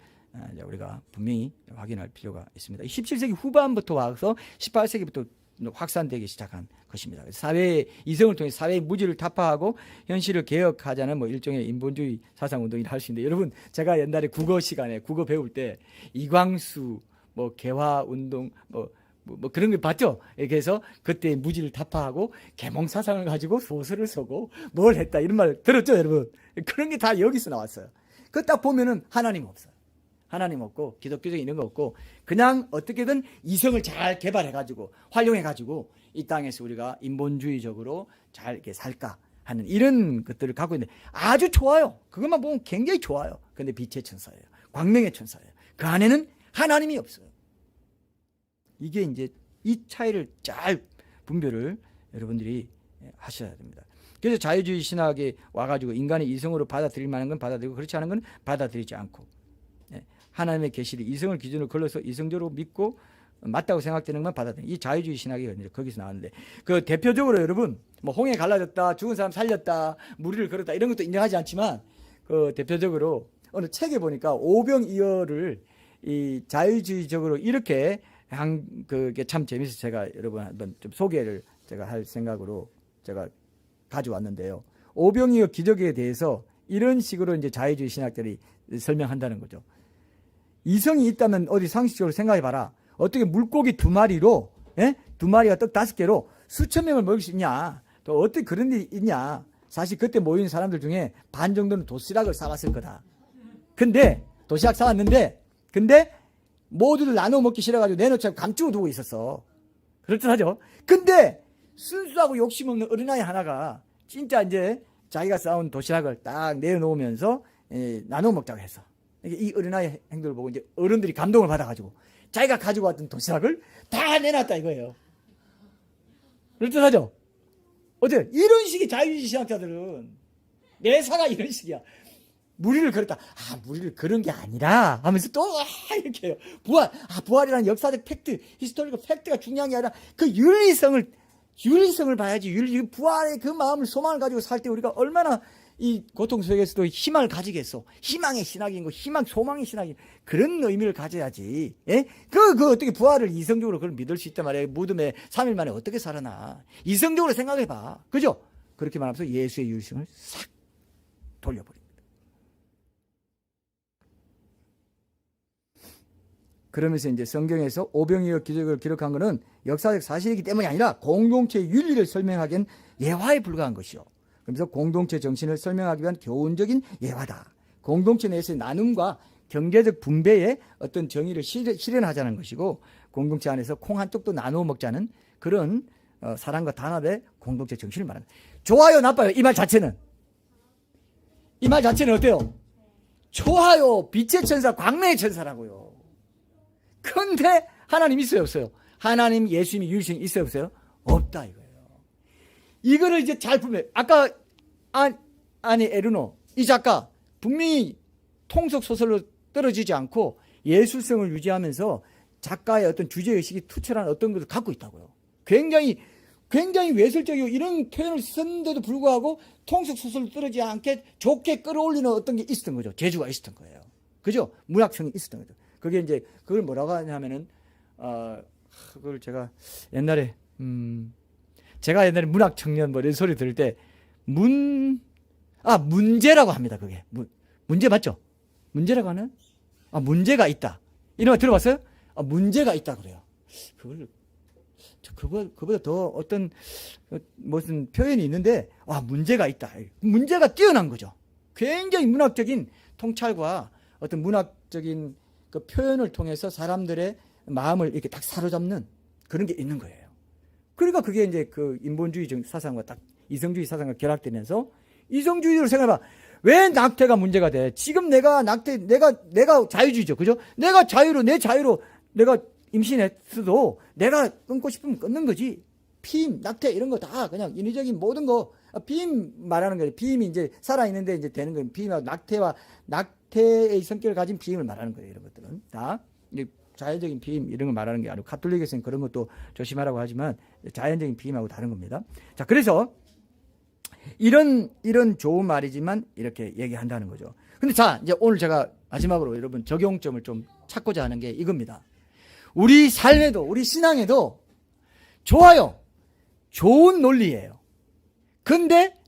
우리가 분명히 확인할 필요가 있습니다. 17세기 후반부터 와서 18세기부터 확산되기 시작한 것입니다. 사회의 이성을 통해 사회의 무지를 타파하고 현실을 개혁하자는 뭐 일종의 인본주의 사상 운동을 할 수 있는데 여러분 제가 옛날에 국어 시간에 국어 배울 때 이광수 뭐 개화 운동 뭐 그런 걸 봤죠. 그래서 그때 무지를 타파하고 계몽 사상을 가지고 소설을 쓰고 뭘 했다 이런 말 들었죠, 여러분. 그런 게 다 여기서 나왔어요. 그 딱 보면은 하나님 없어요. 하나님 없고 기독교적인 이런 거 없고 그냥 어떻게든 이성을 잘 개발해가지고 활용해가지고 이 땅에서 우리가 인본주의적으로 잘 이렇게 살까 하는 이런 것들을 갖고 있는데 아주 좋아요. 그것만 보면 굉장히 좋아요. 근데 빛의 천사예요. 광명의 천사예요. 그 안에는 하나님이 없어요. 이게 이제 이 차이를 잘 분별을 여러분들이 하셔야 됩니다. 그래서 자유주의 신학에 와가지고 인간의 이성으로 받아들일 만한 건 받아들이고 그렇지 않은 건 받아들이지 않고 하나님의 계시를 이성을 기준으로 걸러서 이성적으로 믿고 맞다고 생각되는 건 받아들이는 이 자유주의 신학이 거기서 나왔는데 그 대표적으로 여러분 뭐 홍해 갈라졌다 죽은 사람 살렸다 무리를 걸었다 이런 것도 인정하지 않지만 그 대표적으로 어느 책에 보니까 오병이어를 이 자유주의적으로 이렇게 그게 참 재밌어서 제가 여러분 한번 좀 소개를 제가 할 생각으로 제가 가져왔는데요. 오병이어 기적에 대해서 이런 식으로 이제 자유주의 신학들이 설명한다는 거죠. 이성이 있다면 어디 상식적으로 생각해봐라. 어떻게 물고기 2마리로, 예? 2마리가 떡 5개로 수천 명을 먹일 수 있냐? 또 어떻게 그런 일이 있냐? 사실 그때 모인 사람들 중에 반 정도는 도시락을 사왔을 거다. 근데 도시락 사왔는데, 근데 모두들 나눠 먹기 싫어가지고 내놓자고 감추고 두고 있었어. 그렇듯하죠. 근데 순수하고 욕심 없는 어린아이 하나가 진짜 이제 자기가 싸운 도시락을 딱 내어놓으면서 나눠 먹자고 했어. 이 어린아이 행동을 보고 이제 어른들이 감동을 받아가지고 자기가 가지고 왔던 도시락을 다 내놨다 이거예요. 그렇듯하죠. 어때? 이런 식의 자유주의 신학자들은 매사가 이런 식이야. 무리를 걸었다. 무리를 걸은 게 아니라 하면서 또 이렇게 해요. 부활이라는 역사적 팩트, 히스토리컬 팩트가 중요한 게 아니라 그 윤리성을 봐야지. 부활의 그 마음을, 소망을 가지고 살 때 우리가 얼마나 이 고통 속에서도 희망을 가지겠어. 희망의 신학인 거, 소망의 신학인 그런 의미를 가져야지. 예? 그 어떻게 부활을 이성적으로 그걸 믿을 수 있단 말이에요. 무덤에 3일 만에 어떻게 살아나. 이성적으로 생각해봐. 그죠? 그렇게 말하면서 예수의 윤리성을 싹 돌려버립니다. 그러면서 이제 성경에서 오병이어 기적을 기록한 것은 역사적 사실이기 때문이 아니라 공동체의 윤리를 설명하기엔 예화에 불과한 것이요. 그래서 공동체 정신을 설명하기 위한 교훈적인 예화다. 공동체 내에서의 나눔과 경제적 분배의 어떤 정의를 실현하자는 것이고, 공동체 안에서 콩 한 쪽도 나누어 먹자는 그런 사랑과 단합의 공동체 정신을 말합니다. 좋아요, 나빠요? 이 말 자체는 어때요? 좋아요. 빛의 천사, 광명의 천사라고요. 근데 하나님 있어요, 없어요? 하나님, 예수님이 유일성이 있어요, 없어요? 없다 이거예요. 이거를 이제 잘 보면, 아까 아니 에르노 이 작가 분명히 통속 소설로 떨어지지 않고 예술성을 유지하면서 작가의 어떤 주제의식이 투철한 어떤 것을 갖고 있다고요. 굉장히 외설적이고 이런 표현을 썼는데도 불구하고 통속 소설로 떨어지지 않게 좋게 끌어올리는 어떤 게 있었던 거죠. 재주가 있었던 거예요. 그죠? 문학성이 있었던 거죠. 그게 이제 그걸 뭐라고 하냐면은 그걸 제가 옛날에 문학 청년 뭐 이런 소리 들을 때 문제라고 합니다. 그게 문제 맞죠? 문제라고 하는? 문제가 있다. 이런 거 들어봤어요? 문제가 있다 그래요. 그거보다 더 어떤 무슨 표현이 있는데 문제가 있다. 문제가 뛰어난 거죠. 굉장히 문학적인 통찰과 어떤 문학적인 그 표현을 통해서 사람들의 마음을 이렇게 딱 사로잡는 그런 게 있는 거예요. 그러니까 그게 이제 그 인본주의 사상과 딱 이성주의 사상과 결합되면서 이성주의로 생각해봐. 왜 낙태가 문제가 돼? 지금 내가 자유주의죠. 그죠? 내가 내 자유로 내가 임신했어도 내가 끊고 싶으면 끊는 거지. 피임, 낙태 이런 거 다 그냥 인위적인 모든 거 피임 말하는 거예요. 피임이 이제 살아있는데 이제 되는 거예요. 피임하고 낙태의 성격을 가진 피임을 말하는 거예요. 이런 것들은 다 자연적인 피임 이런 걸 말하는 게 아니고 가톨릭에서는 그런 것도 조심하라고 하지만 자연적인 피임하고 다른 겁니다. 자, 그래서 이런 좋은 말이지만 이렇게 얘기한다는 거죠. 근데 자, 이제 오늘 제가 마지막으로 여러분 적용점을 좀 찾고자 하는 게 이겁니다. 우리 삶에도 우리 신앙에도 좋아요. 좋은 논리예요. 근데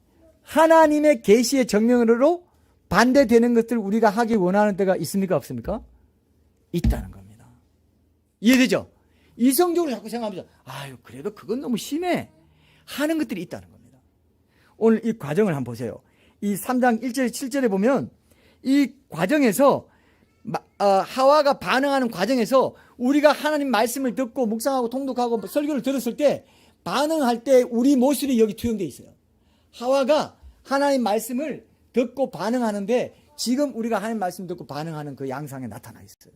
하나님의 계시의 정령으로 반대되는 것들 우리가 하기 원하는 때가 있습니까? 없습니까? 있다는 겁니다. 이해되죠? 이성적으로 자꾸 생각하면서 그래도 그건 너무 심해 하는 것들이 있다는 겁니다. 오늘 이 과정을 한번 보세요. 이 3장 1절 7절에 보면 이 과정에서 하와가 반응하는 과정에서 우리가 하나님 말씀을 듣고 묵상하고 통독하고 설교를 들었을 때 반응할 때 우리 모습이 여기 투영되어 있어요. 하와가 하나님 말씀을 듣고 반응하는데 지금 우리가 하나님 말씀 듣고 반응하는 그 양상에 나타나 있어요.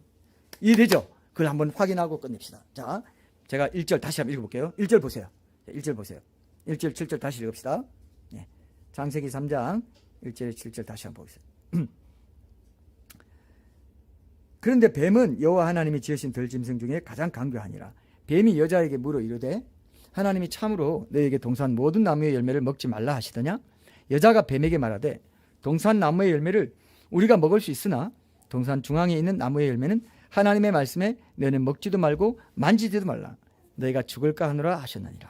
이해되죠? 그걸 한번 확인하고 끝냅시다. 자, 제가 1절 다시 한번 읽어볼게요. 1절 보세요. 1절 보세요. 1절 7절 다시 읽읍시다. 네. 창세기 3장 1절 7절 다시 한번 보겠습니다. 그런데 뱀은 여호와 하나님이 지으신 들짐승 중에 가장 강교하니라. 뱀이 여자에게 물어 이르되 하나님이 참으로 너에게 동산 모든 나무의 열매를 먹지 말라 하시더냐? 여자가 뱀에게 말하되 동산 나무의 열매를 우리가 먹을 수 있으나 동산 중앙에 있는 나무의 열매는 하나님의 말씀에 너는 먹지도 말고 만지지도 말라. 너희가 죽을까 하노라 하셨느니라.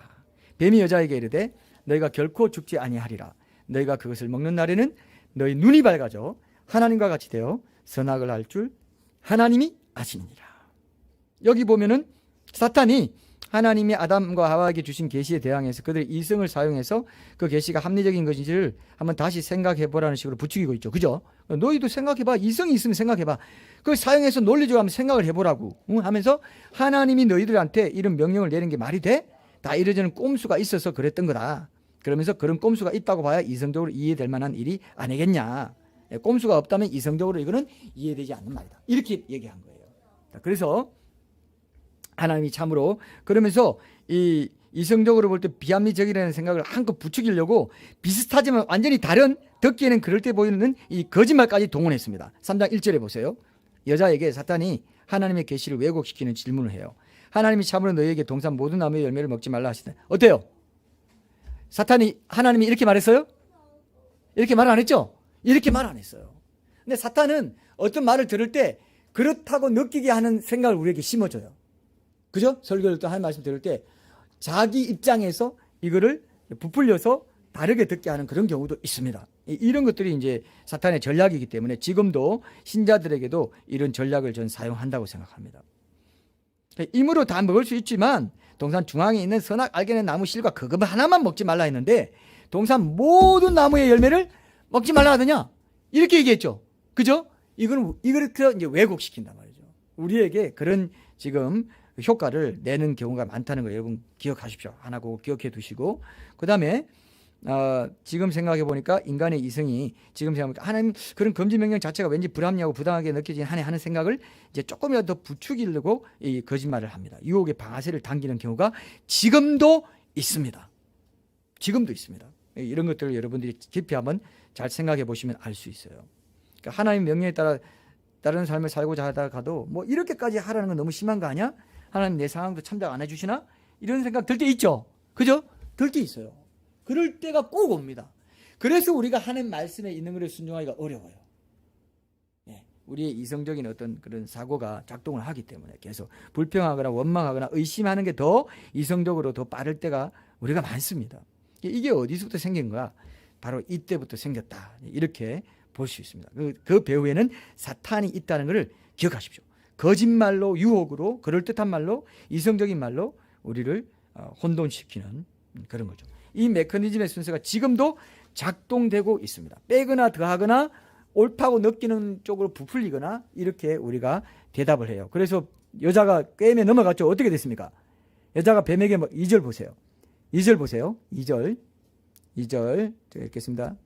뱀이 여자에게 이르되 너희가 결코 죽지 아니하리라. 너희가 그것을 먹는 날에는 너희 눈이 밝아져 하나님과 같이 되어 선악을 알 줄 하나님이 아시느니라. 여기 보면은 사탄이 하나님이 아담과 하와에게 주신 계시에 대항해서 그들의 이성을 사용해서 그 계시가 합리적인 것인지를 한번 다시 생각해 보라는 식으로 부추기고 있죠. 그죠? 너희도 생각해봐. 이성이 있으면 생각해봐. 그걸 사용해서 논리적으로 한번 생각을 해보라고 하면서 하나님이 너희들한테 이런 명령을 내린 게 말이 돼? 다 이러저런 꼼수가 있어서 그랬던 거다. 그러면서 그런 꼼수가 있다고 봐야 이성적으로 이해될 만한 일이 아니겠냐. 꼼수가 없다면 이성적으로 이거는 이해되지 않는 말이다. 이렇게 얘기한 거예요. 그래서 하나님이 참으로 그러면서 이 이성적으로 볼 때 비합리적이라는 생각을 한껏 부추기려고 비슷하지만 완전히 다른 듣기에는 그럴 때 보이는 이 거짓말까지 동원했습니다. 3장 1절에 보세요. 여자에게 사탄이 하나님의 계시를 왜곡시키는 질문을 해요. 하나님이 참으로 너희에게 동산 모든 나무의 열매를 먹지 말라 하시다. 어때요? 사탄이 하나님이 이렇게 말했어요? 이렇게 말 안 했죠? 이렇게 말 안 했어요. 근데 사탄은 어떤 말을 들을 때 그렇다고 느끼게 하는 생각을 우리에게 심어줘요. 그죠? 설교를 또 한 말씀 들을 때 자기 입장에서 이거를 부풀려서 다르게 듣게 하는 그런 경우도 있습니다. 이런 것들이 이제 사탄의 전략이기 때문에 지금도 신자들에게도 이런 전략을 전 사용한다고 생각합니다. 임으로 다 먹을 수 있지만 동산 중앙에 있는 선악 알게 나무 실과 그것 하나만 먹지 말라 했는데 동산 모든 나무의 열매를 먹지 말라 하더냐? 이렇게 얘기했죠. 그죠? 이걸 이제 왜곡시킨단 말이죠. 우리에게 그런 지금 효과를 내는 경우가 많다는 거 여러분 기억하십시오. 하나고 기억해 두시고 그 다음에 지금 생각해 보니까 인간의 이성이 지금 생각해보니까 하나님 그런 금지 명령 자체가 왠지 불합리하고 부당하게 느껴지는 하는 생각을 이제 조금이라도 더 부추기려고 이 거짓말을 합니다. 유혹의 방아쇠를 당기는 경우가 지금도 있습니다. 지금도 있습니다. 이런 것들을 여러분들이 깊이 한번 잘 생각해 보시면 알 수 있어요. 그러니까 하나님 명령에 따라 다른 삶을 살고자 하다가도 뭐 이렇게까지 하라는 건 너무 심한 거 아니야? 하나님 내 상황도 참작 안 해주시나? 이런 생각 들 때 있죠. 그죠? 들 때 있어요. 그럴 때가 꼭 옵니다. 그래서 우리가 하나님 말씀에 있는 것에 순종하기가 어려워요. 예, 우리의 이성적인 어떤 그런 사고가 작동을 하기 때문에 계속 불평하거나 원망하거나 의심하는 게 더 이성적으로 더 빠를 때가 우리가 많습니다. 이게 어디서부터 생긴 거야? 바로 이때부터 생겼다. 이렇게 볼 수 있습니다. 그 배후에는 사탄이 있다는 것을 기억하십시오. 거짓말로 유혹으로 그럴듯한 말로 이성적인 말로 우리를 혼돈시키는 그런 거죠. 이 메커니즘의 순서가 지금도 작동되고 있습니다. 빼거나 더하거나 옳다고 느끼는 쪽으로 부풀리거나 이렇게 우리가 대답을 해요. 그래서 여자가 꿰매 넘어갔죠. 어떻게 됐습니까? 여자가 뱀에게 2절 보세요. 2절 보세요. 2절 제가 읽겠습니다.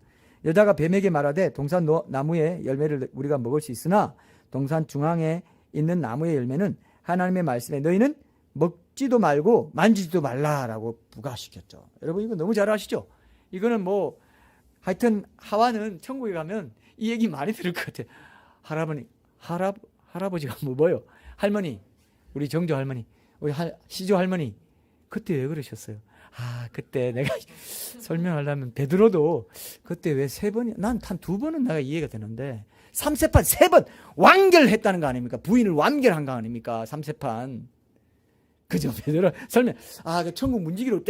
여자가 뱀에게 말하되 동산 나무의 열매를 우리가 먹을 수 있으나 동산 중앙에 있는 나무의 열매는 하나님의 말씀에 너희는 먹지도 말고 만지지도 말라라고 부과시켰죠. 여러분 이거 너무 잘 아시죠? 이거는 뭐 하여튼 하와는 천국에 가면 이 얘기 많이 들을 것 같아요. 할아버지가 뭐예요? 할머니, 우리 정조 할머니, 우리 시조 할머니 그때 왜 그러셨어요? 그때 내가 설명하려면 베드로도 그때 왜 3번이 난 한 2번은 내가 이해가 되는데 3세판 3번 완결했다는 거 아닙니까? 부인을 완결한 거 아닙니까? 3세판 그죠? 베드로 설명 그 천국 문지기로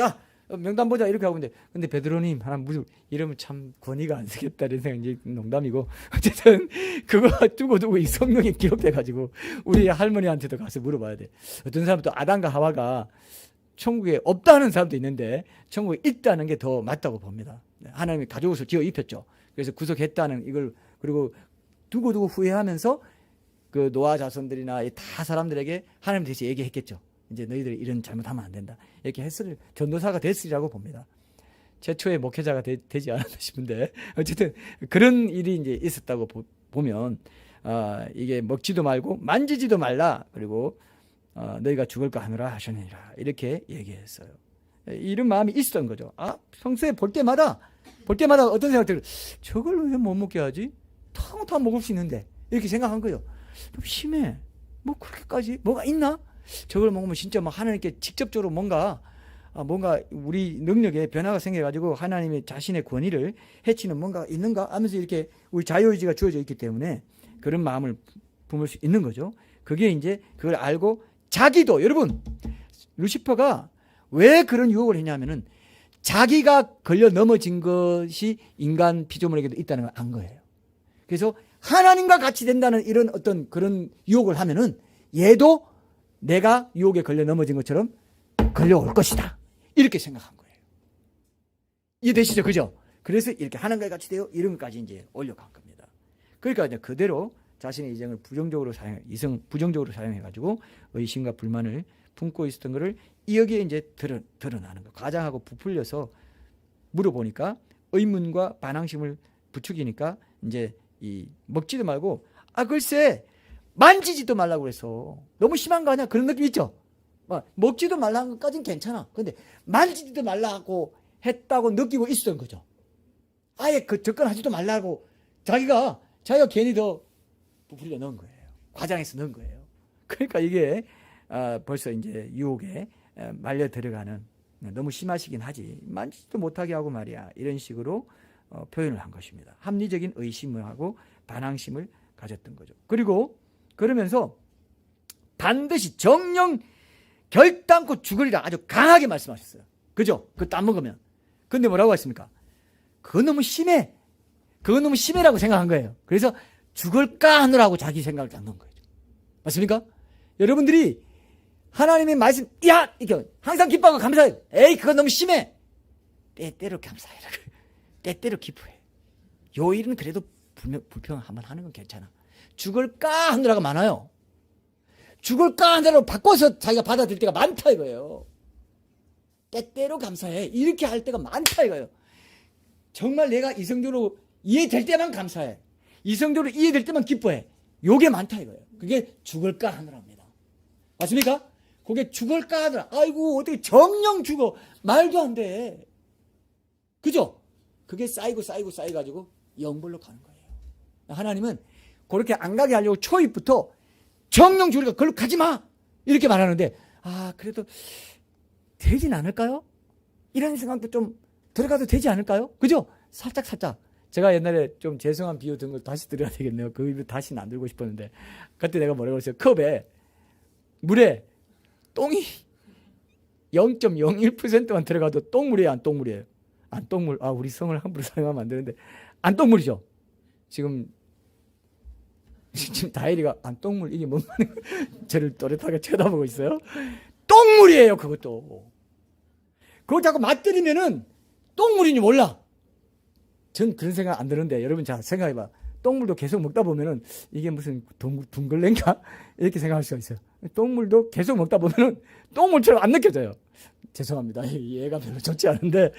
명단 보자 이렇게 하고 있는데 근데 베드로님 하나 무슨 이러면 참 권위가 안 서겠다 이런 생각이 농담이고 어쨌든 그거 두고 이 성경에 기록돼가지고 우리 할머니한테도 가서 물어봐야 돼. 어떤 사람은 또 아담과 하와가 천국에 없다는 사람도 있는데 천국에 있다는 게 더 맞다고 봅니다. 하나님이 가죽옷을 지어 입혔죠. 그래서 구속했다는 이걸 그리고 두고 후회하면서 그 노아 자손들이나 다 사람들에게 하나님 대신 얘기했겠죠. 이제 너희들이 이런 잘못하면 안 된다. 이렇게 했을 전도사가 됐으리라고 봅니다. 최초의 목회자가 되지 않았나 싶은데 어쨌든 그런 일이 이제 있었다고 보면 이게 먹지도 말고 만지지도 말라 그리고 너희가 죽을 거 하느라 하셨느니라 이렇게 얘기했어요. 이런 마음이 있었던 거죠. 평소에 볼 때마다 어떤 생각들을 저걸 왜 못 먹게 하지? 다 먹을 수 있는데 이렇게 생각한 거예요. 좀 심해. 뭐 그렇게까지 뭐가 있나? 저걸 먹으면 진짜 뭐 하나님께 직접적으로 뭔가 우리 능력에 변화가 생겨가지고 하나님의 자신의 권위를 해치는 뭔가 있는가 하면서 이렇게 우리 자유의지가 주어져 있기 때문에 그런 마음을 품을 수 있는 거죠. 그게 이제 그걸 알고 자기도 여러분 루시퍼가 왜 그런 유혹을 했냐면은 자기가 걸려 넘어진 것이 인간 피조물에게도 있다는 걸 안 거예요. 그래서 하나님과 같이 된다는 이런 어떤 그런 유혹을 하면은 얘도 내가 유혹에 걸려 넘어진 것처럼 걸려올 것이다. 이렇게 생각한 거예요. 이해되시죠? 그죠? 그래서 이렇게 하나님과 같이 되어 이런 것까지 이제 올려간 겁니다. 그러니까 이제 그대로 자신의 이성을 부정적으로 사용해가지고 의심과 불만을 품고 있었던 것을 여기에 이제 드러나는 거. 과장하고 부풀려서 물어보니까 의문과 반항심을 부추기니까 이제 이 먹지도 말고 글쎄 만지지도 말라고 그래서 너무 심한 거 아니야? 그런 느낌 있죠? 먹지도 말라는 것까지는 괜찮아. 근데 만지지도 말라고 했다고 느끼고 있었던 거죠. 아예 그 접근하지도 말라고 자기가 괜히 더 부풀려 넣은 거예요. 과장해서 넣은 거예요. 그러니까 이게 벌써 이제 유혹에 말려 들어가는, 너무 심하시긴 하지 만지지도 못하게 하고 말이야, 이런 식으로 표현을 한 것입니다. 합리적인 의심을 하고 반항심을 가졌던 거죠. 그리고 그러면서 반드시 정령 결단코 죽으리라 아주 강하게 말씀하셨어요. 그죠? 그것도 안 먹으면. 근데 뭐라고 했습니까? 그거 너무 심해. 그거 너무 심해라고 생각한 거예요. 그래서 죽을까 하느라고 자기 생각을 딱 넣은 거예요. 맞습니까? 여러분들이 하나님의 말씀, 이렇게 항상 기뻐하고 감사해요. 에이, 그거 너무 심해. 때때로 감사해. 때때로 기뻐해. 요 일은 그래도 불평 한번 하는 건 괜찮아. 죽을까 하느라고 많아요. 죽을까 하느라고 바꿔서 자기가 받아들일 때가 많다 이거예요. 때때로 감사해. 이렇게 할 때가 많다 이거예요. 정말 내가 이성적으로 이해될 때만 감사해. 이성적으로 이해될 때만 기뻐해. 요게 많다 이거예요. 그게 죽을까 하느라입니다. 맞습니까? 그게 죽을까 하느라. 아이고 어떻게 정령 죽어. 말도 안 돼. 그죠? 그게 쌓이가지고 영벌로 가는 거예요. 하나님은 그렇게 안 가게 하려고 초입부터 정령 죽으니까 그걸로 가지 마. 이렇게 말하는데 그래도 되진 않을까요? 이런 생각도 좀 들어가도 되지 않을까요? 그죠? 살짝. 제가 옛날에 좀 죄송한 비유 든 걸 다시 들어야 되겠네요. 그 비유 다시는 안 들고 싶었는데 그때 내가 뭐라고 했어요? 컵에 물에 똥이 0.01%만 들어가도 똥물이에요, 안 똥물이에요? 안 똥물. 우리 성을 함부로 사용하면 안 되는데 안 똥물이죠. 지금 다혜리가 안 똥물 이게 뭔 말이야? 저를 또렷하게 쳐다보고 있어요. 똥물이에요, 그것도. 그거 자꾸 맛들이면은 똥물인지 몰라. 전 그런 생각 안 드는데 여러분 잘 생각해봐. 똥물도 계속 먹다 보면은 이게 무슨 둥글레인가? 이렇게 생각할 수가 있어요. 똥물도 계속 먹다 보면은 똥물처럼 안 느껴져요. 죄송합니다. 얘가 별로 좋지 않은데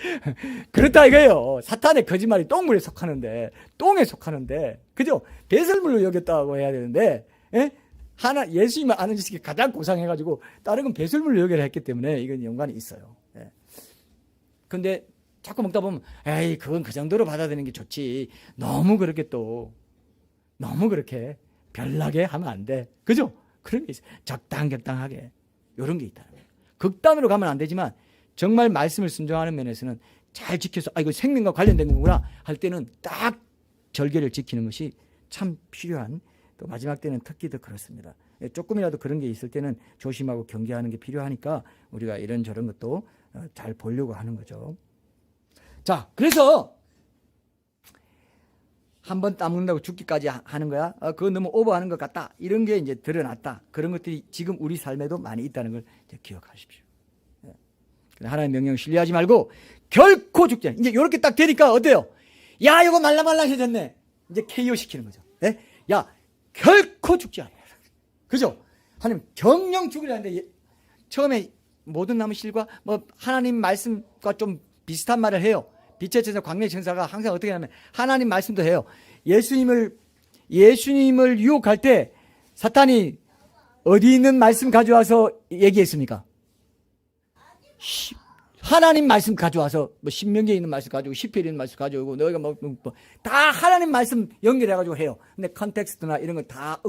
그렇다 이거예요. 사탄의 거짓말이 똥물에 속하는데, 똥에 속하는데, 그죠? 배설물로 여겼다고 해야 되는데, 예수님을 아는 지식이 가장 고상해가지고 다른 건 배설물로 여겨야 했기 때문에 이건 연관이 있어요. 근데 자꾸 먹다 보면 에이 그건 그 정도로 받아들이는 게 좋지, 너무 그렇게 별나게 하면 안 돼. 그죠? 그런 게 있어요. 적당하게 이런 게 있다는 거예요. 극단으로 가면 안 되지만 정말 말씀을 순종하는 면에서는 잘 지켜서 이거 생명과 관련된 거구나 할 때는 딱 절개를 지키는 것이 참 필요한, 또 마지막 때는 특히 더 그렇습니다. 조금이라도 그런 게 있을 때는 조심하고 경계하는 게 필요하니까 우리가 이런저런 것도 잘 보려고 하는 거죠. 자, 그래서 한번 따먹는다고 죽기까지 하는 거야? 그거 너무 오버하는 것 같다. 이런 게 이제 드러났다. 그런 것들이 지금 우리 삶에도 많이 있다는 걸 이제 기억하십시오. 하나님의 명령 신뢰하지 말고 결코 죽지 않아. 이제 이렇게 딱 되니까 어때요? 야, 이거 말랑말랑해졌네. 이제 KO 시키는 거죠. 네? 야, 결코 죽지 않아. 그죠? 하나님 정령 죽으라는데 처음에 모든 나무 실과 하나님 말씀과 좀 비슷한 말을 해요. 빛의 천사, 광명의 천사가 항상 어떻게 하냐면 하나님 말씀도 해요. 예수님을 유혹할 때 사탄이 어디 있는 말씀 가져와서 얘기했습니까? 하나님 말씀 가져와서 신명기에 있는 말씀 가지고 시편에 있는 말씀 가져오고 너희가 다 하나님 말씀 연결해가지고 해요. 근데 컨텍스트나 이런 거 다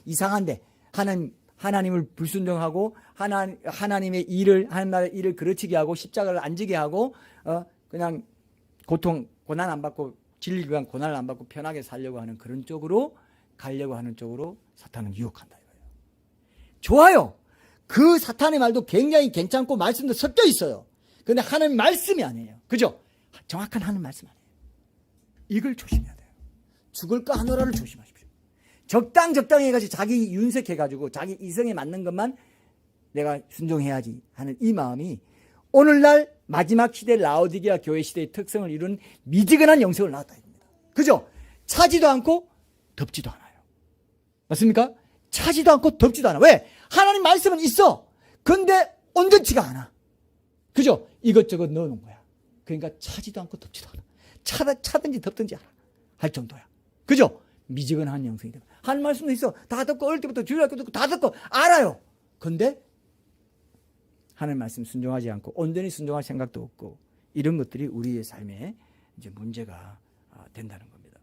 이상한데 하나님을 불순종하고 하나님의 일을, 하나님 나라의 일을 그르치게 하고 십자가를 안 지게 하고 그냥 고난 안 받고 진리를 위한 고난을 안 받고 편하게 살려고 하는 그런 쪽으로 가려고 하는 쪽으로 사탄은 유혹한다 이거예요. 좋아요. 그 사탄의 말도 굉장히 괜찮고 말씀도 섞여 있어요. 근데 하나님 말씀이 아니에요. 그죠? 정확한 하나님 말씀 아니에요. 이걸 조심해야 돼요. 죽을까 하노라를 조심하십시오. 적당히 해가지고 자기 윤색해가지고 자기 이성에 맞는 것만 내가 순종해야지 하는 이 마음이 오늘날 마지막 시대 라오디게아 교회 시대의 특성을 이룬 미지근한 영성을 낳았다 이겁니다. 그죠? 차지도 않고 덥지도 않아요. 맞습니까? 차지도 않고 덥지도 않아. 왜? 하나님 말씀은 있어. 근데 온전치가 않아. 그죠? 이것저것 넣어놓은 거야. 그러니까 차지도 않고 덥지도 않아. 차든지 덥든지 할 정도야. 그죠? 미지근한 영성이 돼. 하나님 말씀도 있어. 다 듣고 어릴 때부터 주일날 듣고 다 듣고 알아요. 근데 하나님 말씀 순종하지 않고 온전히 순종할 생각도 없고 이런 것들이 우리의 삶에 이제 문제가 된다는 겁니다.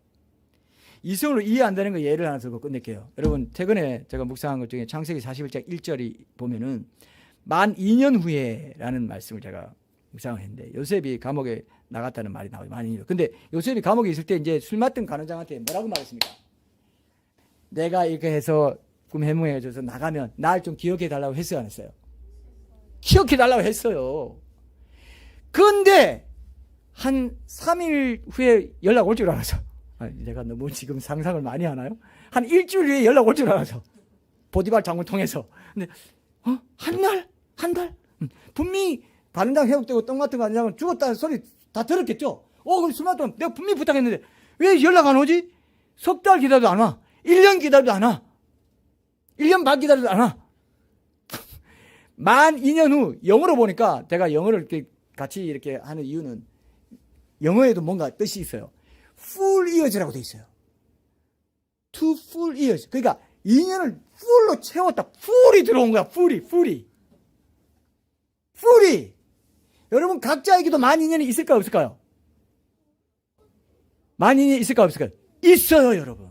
이성으로 이해 안 되는 거 예를 하나 들고 끝낼게요. 여러분 최근에 제가 묵상한 것 중에 창세기 41장 1절이 보면은 만 2년 후에라는 말씀을 제가 묵상을 했는데 요셉이 감옥에 나갔다는 말이 나와요. 만 2년. 근데 요셉이 감옥에 있을 때 이제 술 맡은 간원장한테 뭐라고 말했습니까? 내가 이렇게 해서 꿈 해몽해줘서 나가면 날 좀 기억해 달라고 했어요, 안 했어요? 기억해 달라고 했어요. 그런데 한 3일 후에 연락 올 줄 알아서 내가 너무 지금 상상을 많이 하나요? 한 일주일 후에 연락 올 줄 알아서 보디발 장군 통해서 근데 한 달? 분명히 간원장 해독되고 떡 맡은 간원장은 죽었다는 소리 다 들었겠죠? 그럼 술 맡으면 내가 분명히 부탁했는데 왜 연락 안 오지? 석 달 기다려도 안 와. 1년 기다려도 안 와. 1년 반 기다려도 안 와. 만 2년 후 영어로 보니까 제가 영어를 이렇게 같이 이렇게 하는 이유는 영어에도 뭔가 뜻이 있어요. full years라고 돼 있어요. to full years. 그러니까 2년을 full로 채웠다. full이 들어온 거야. full이. 여러분 각자에게도 만 2년이 있을까요? 없을까요? 만 2년이 있을까요? 없을까요? 있어요, 여러분.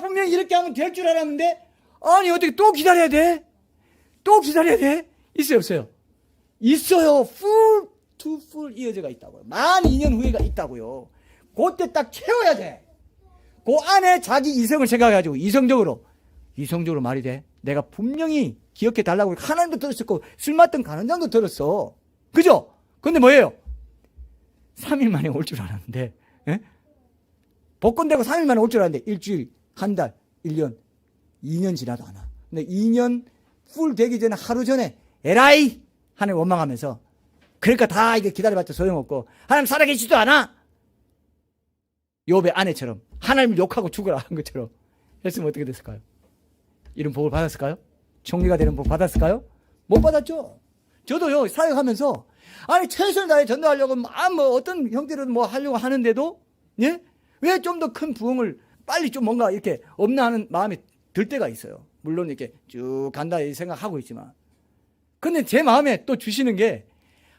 분명히 이렇게 하면 될 줄 알았는데 아니 어떻게 또 기다려야 돼? 있어요, 없어요? 있어요. full years가 있다고요. 만 2년 후에가 있다고요. 그때 딱 채워야 돼. 그 안에 자기 이성을 생각해가지고 이성적으로 말이 돼. 내가 분명히 기억해 달라고 하나님도 들었었고 술 맡던 간원장도 들었어. 그죠? 근데 뭐예요? 3일 만에 올 줄 알았는데 복권되고 3일 만에 올 줄 알았는데 일주일, 한 달, 1년, 2년 지나도 안 와. 근데 2년 풀 되기 전에 하루 전에 에라이! 하나님 원망하면서 그러니까 다 이게 기다려봤자 소용없고 하나님 살아계시지도 않아. 욥의 아내처럼 하나님을 욕하고 죽으라 한 것처럼 했으면 어떻게 됐을까요? 이런 복을 받았을까요? 총리가 되는 복 받았을까요? 못 받았죠. 저도요 사역하면서 최선을 다해 전도하려고 어떤 형태로든 하려고 하는데도 왜 좀 더 큰 부흥을 빨리 좀 뭔가 이렇게 없나 하는 마음이 들 때가 있어요. 물론 이렇게 쭉 간다 이 생각하고 있지만 근데 제 마음에 또 주시는 게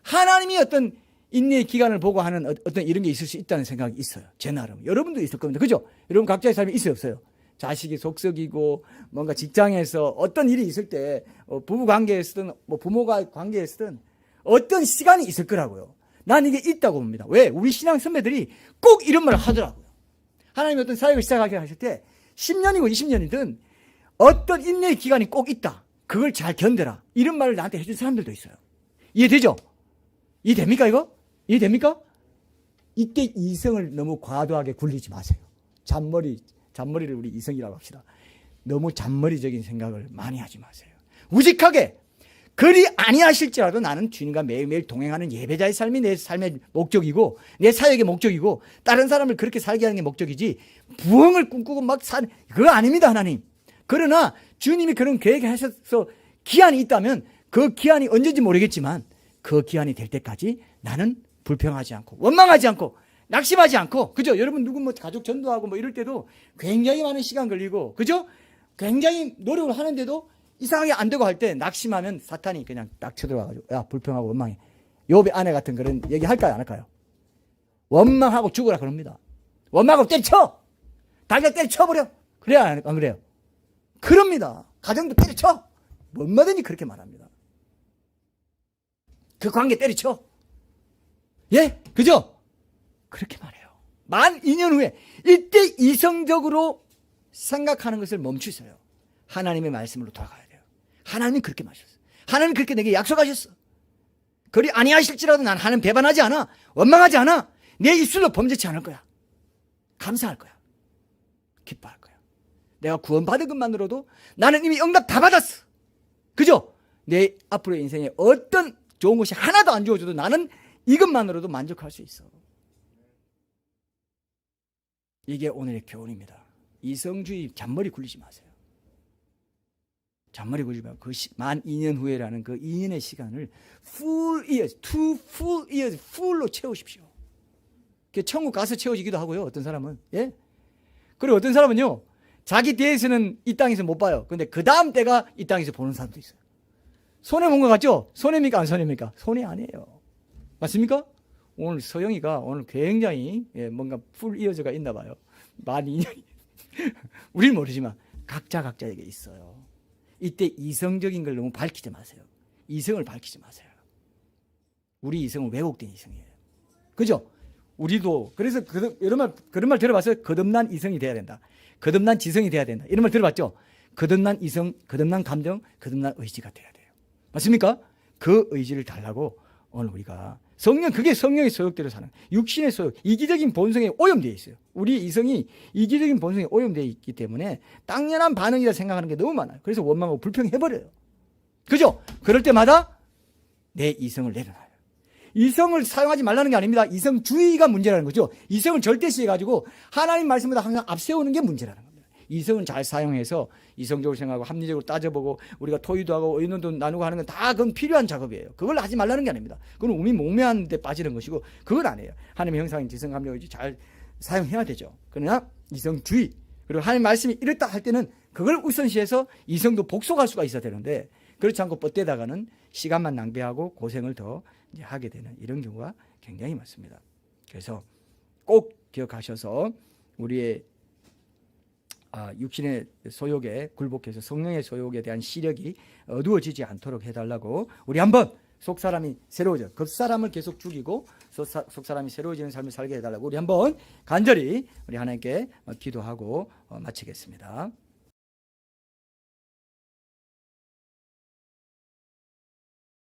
하나님이 어떤 인내의 기간을 보고 하는 어떤 이런 게 있을 수 있다는 생각이 있어요. 제 나름. 여러분도 있을 겁니다. 그죠? 여러분 각자의 삶이 있어요, 없어요? 자식이 속썩이고 뭔가 직장에서 어떤 일이 있을 때 부부 관계에서든 부모가 관계에서든 어떤 시간이 있을 거라고요. 난 이게 있다고 봅니다. 왜? 우리 신앙 선배들이 꼭 이런 말을 하더라고요. 하나님이 어떤 사역을 시작하게 하실 때 10년이고 20년이든 어떤 인내의 기간이 꼭 있다. 그걸 잘 견뎌라. 이런 말을 나한테 해준 사람들도 있어요. 이해되죠? 이해됩니까 이거? 이해됩니까? 이때 이성을 너무 과도하게 굴리지 마세요. 잔머리를 우리 이성이라고 합시다. 너무 잔머리적인 생각을 많이 하지 마세요. 우직하게 그리 아니하실지라도 나는 주님과 매일매일 동행하는 예배자의 삶이 내 삶의 목적이고 내 사역의 목적이고 다른 사람을 그렇게 살게 하는 게 목적이지 부흥을 꿈꾸고 막 사는 그거 아닙니다. 하나님. 그러나 주님이 그런 계획을 하셔서 기한이 있다면 그 기한이 언제인지 모르겠지만 그 기한이 될 때까지 나는 불평하지 않고 원망하지 않고 낙심하지 않고 그죠? 여러분 누구 가족 전도하고 이럴 때도 굉장히 많은 시간 걸리고 그죠? 굉장히 노력을 하는데도 이상하게 안 되고 할 때 낙심하면 사탄이 그냥 딱 쳐들어와가지고 야 불평하고 원망해. 욥의 아내 같은 그런 얘기 할까요 안 할까요? 원망하고 죽으라 그럽니다. 원망하고 때려쳐. 달걀 때려쳐버려. 그래야 안 그래요? 그럽니다. 가정도 때려쳐. 얼마든지 그렇게 말합니다. 그 관계 때려쳐. 예? 그죠? 그렇게 말해요. 만 2년 후에 이때 이성적으로 생각하는 것을 멈추세요. 하나님의 말씀으로 돌아가야 돼요. 하나님이 그렇게 말하셨어요. 하나님이 그렇게 내게 약속하셨어. 그리 아니하실지라도 난 하나님 배반하지 않아. 원망하지 않아. 내 입술로 범죄치 않을 거야. 감사할 거야. 기뻐할 거야. 내가 구원받은 것만으로도 나는 이미 응답 다 받았어. 그죠? 내 앞으로의 인생에 어떤 좋은 것이 하나도 안 주어져도 나는 이것만으로도 만족할 수 있어. 이게 오늘의 교훈입니다. 이성주의 잔머리 굴리지 마세요. 잔머리 굴리지 말고 만 2년 후에라는 그 2년의 시간을 full years, two full years, full로 채우십시오. 천국 가서 채워지기도 하고요. 어떤 사람은. 예? 그리고 어떤 사람은요. 자기 대에서는 이 땅에서 못 봐요. 근데 그 다음 때가 이 땅에서 보는 사람도 있어요. 손해본 것 같죠? 손해입니까? 안 손해입니까? 손해 아니에요. 맞습니까? 오늘 서영이가 오늘 굉장히 뭔가 풀 이어져가 있나 봐요. 만 2년이. 우리는 모르지만 각자에게 있어요. 이때 이성적인 걸 너무 밝히지 마세요. 이성을 밝히지 마세요. 우리 이성은 왜곡된 이성이에요. 그죠? 우리도 그래서 그런 말 들어봤어요? 거듭난 이성이 돼야 된다. 거듭난 지성이 돼야 된다. 이런 말 들어봤죠? 거듭난 이성, 거듭난 감정, 거듭난 의지가 돼야 돼요. 맞습니까? 그 의지를 달라고 오늘 우리가 그게 성령의 소욕대로 사는 육신의 소욕, 이기적인 본성에 오염되어 있어요. 우리 이성이 이기적인 본성에 오염되어 있기 때문에 당연한 반응이라 생각하는 게 너무 많아요. 그래서 원망하고 불평해버려요. 그죠? 그럴 때마다 내 이성을 내려놔요. 이성을 사용하지 말라는 게 아닙니다. 이성주의가 문제라는 거죠. 이성을 절대시해가지고 하나님 말씀보다 항상 앞세우는 게 문제라는 겁니다. 이성은 잘 사용해서 이성적으로 생각하고 합리적으로 따져보고 우리가 토의도 하고 의논도 나누고 하는 건 다 그건 필요한 작업이에요. 그걸 하지 말라는 게 아닙니다. 그건 우미몽매한 데 빠지는 것이고 그건 아니에요. 하나님의 형상인 지성, 감정, 의지 잘 사용해야 되죠. 그러나 이성주의 그리고 하나님 말씀이 이렇다 할 때는 그걸 우선시해서 이성도 복속할 수가 있어야 되는데 그렇지 않고 뻗대다가는 시간만 낭비하고 고생을 더 이제 하게 되는 이런 경우가 굉장히 많습니다. 그래서 꼭 기억하셔서 우리의 육신의 소욕에 굴복해서 성령의 소욕에 대한 시력이 어두워지지 않도록 해달라고 우리 한번 속사람이 새로워져 겉사람을 계속 죽이고 속사람이 새로워지는 삶을 살게 해달라고 우리 한번 간절히 우리 하나님께 기도하고 마치겠습니다.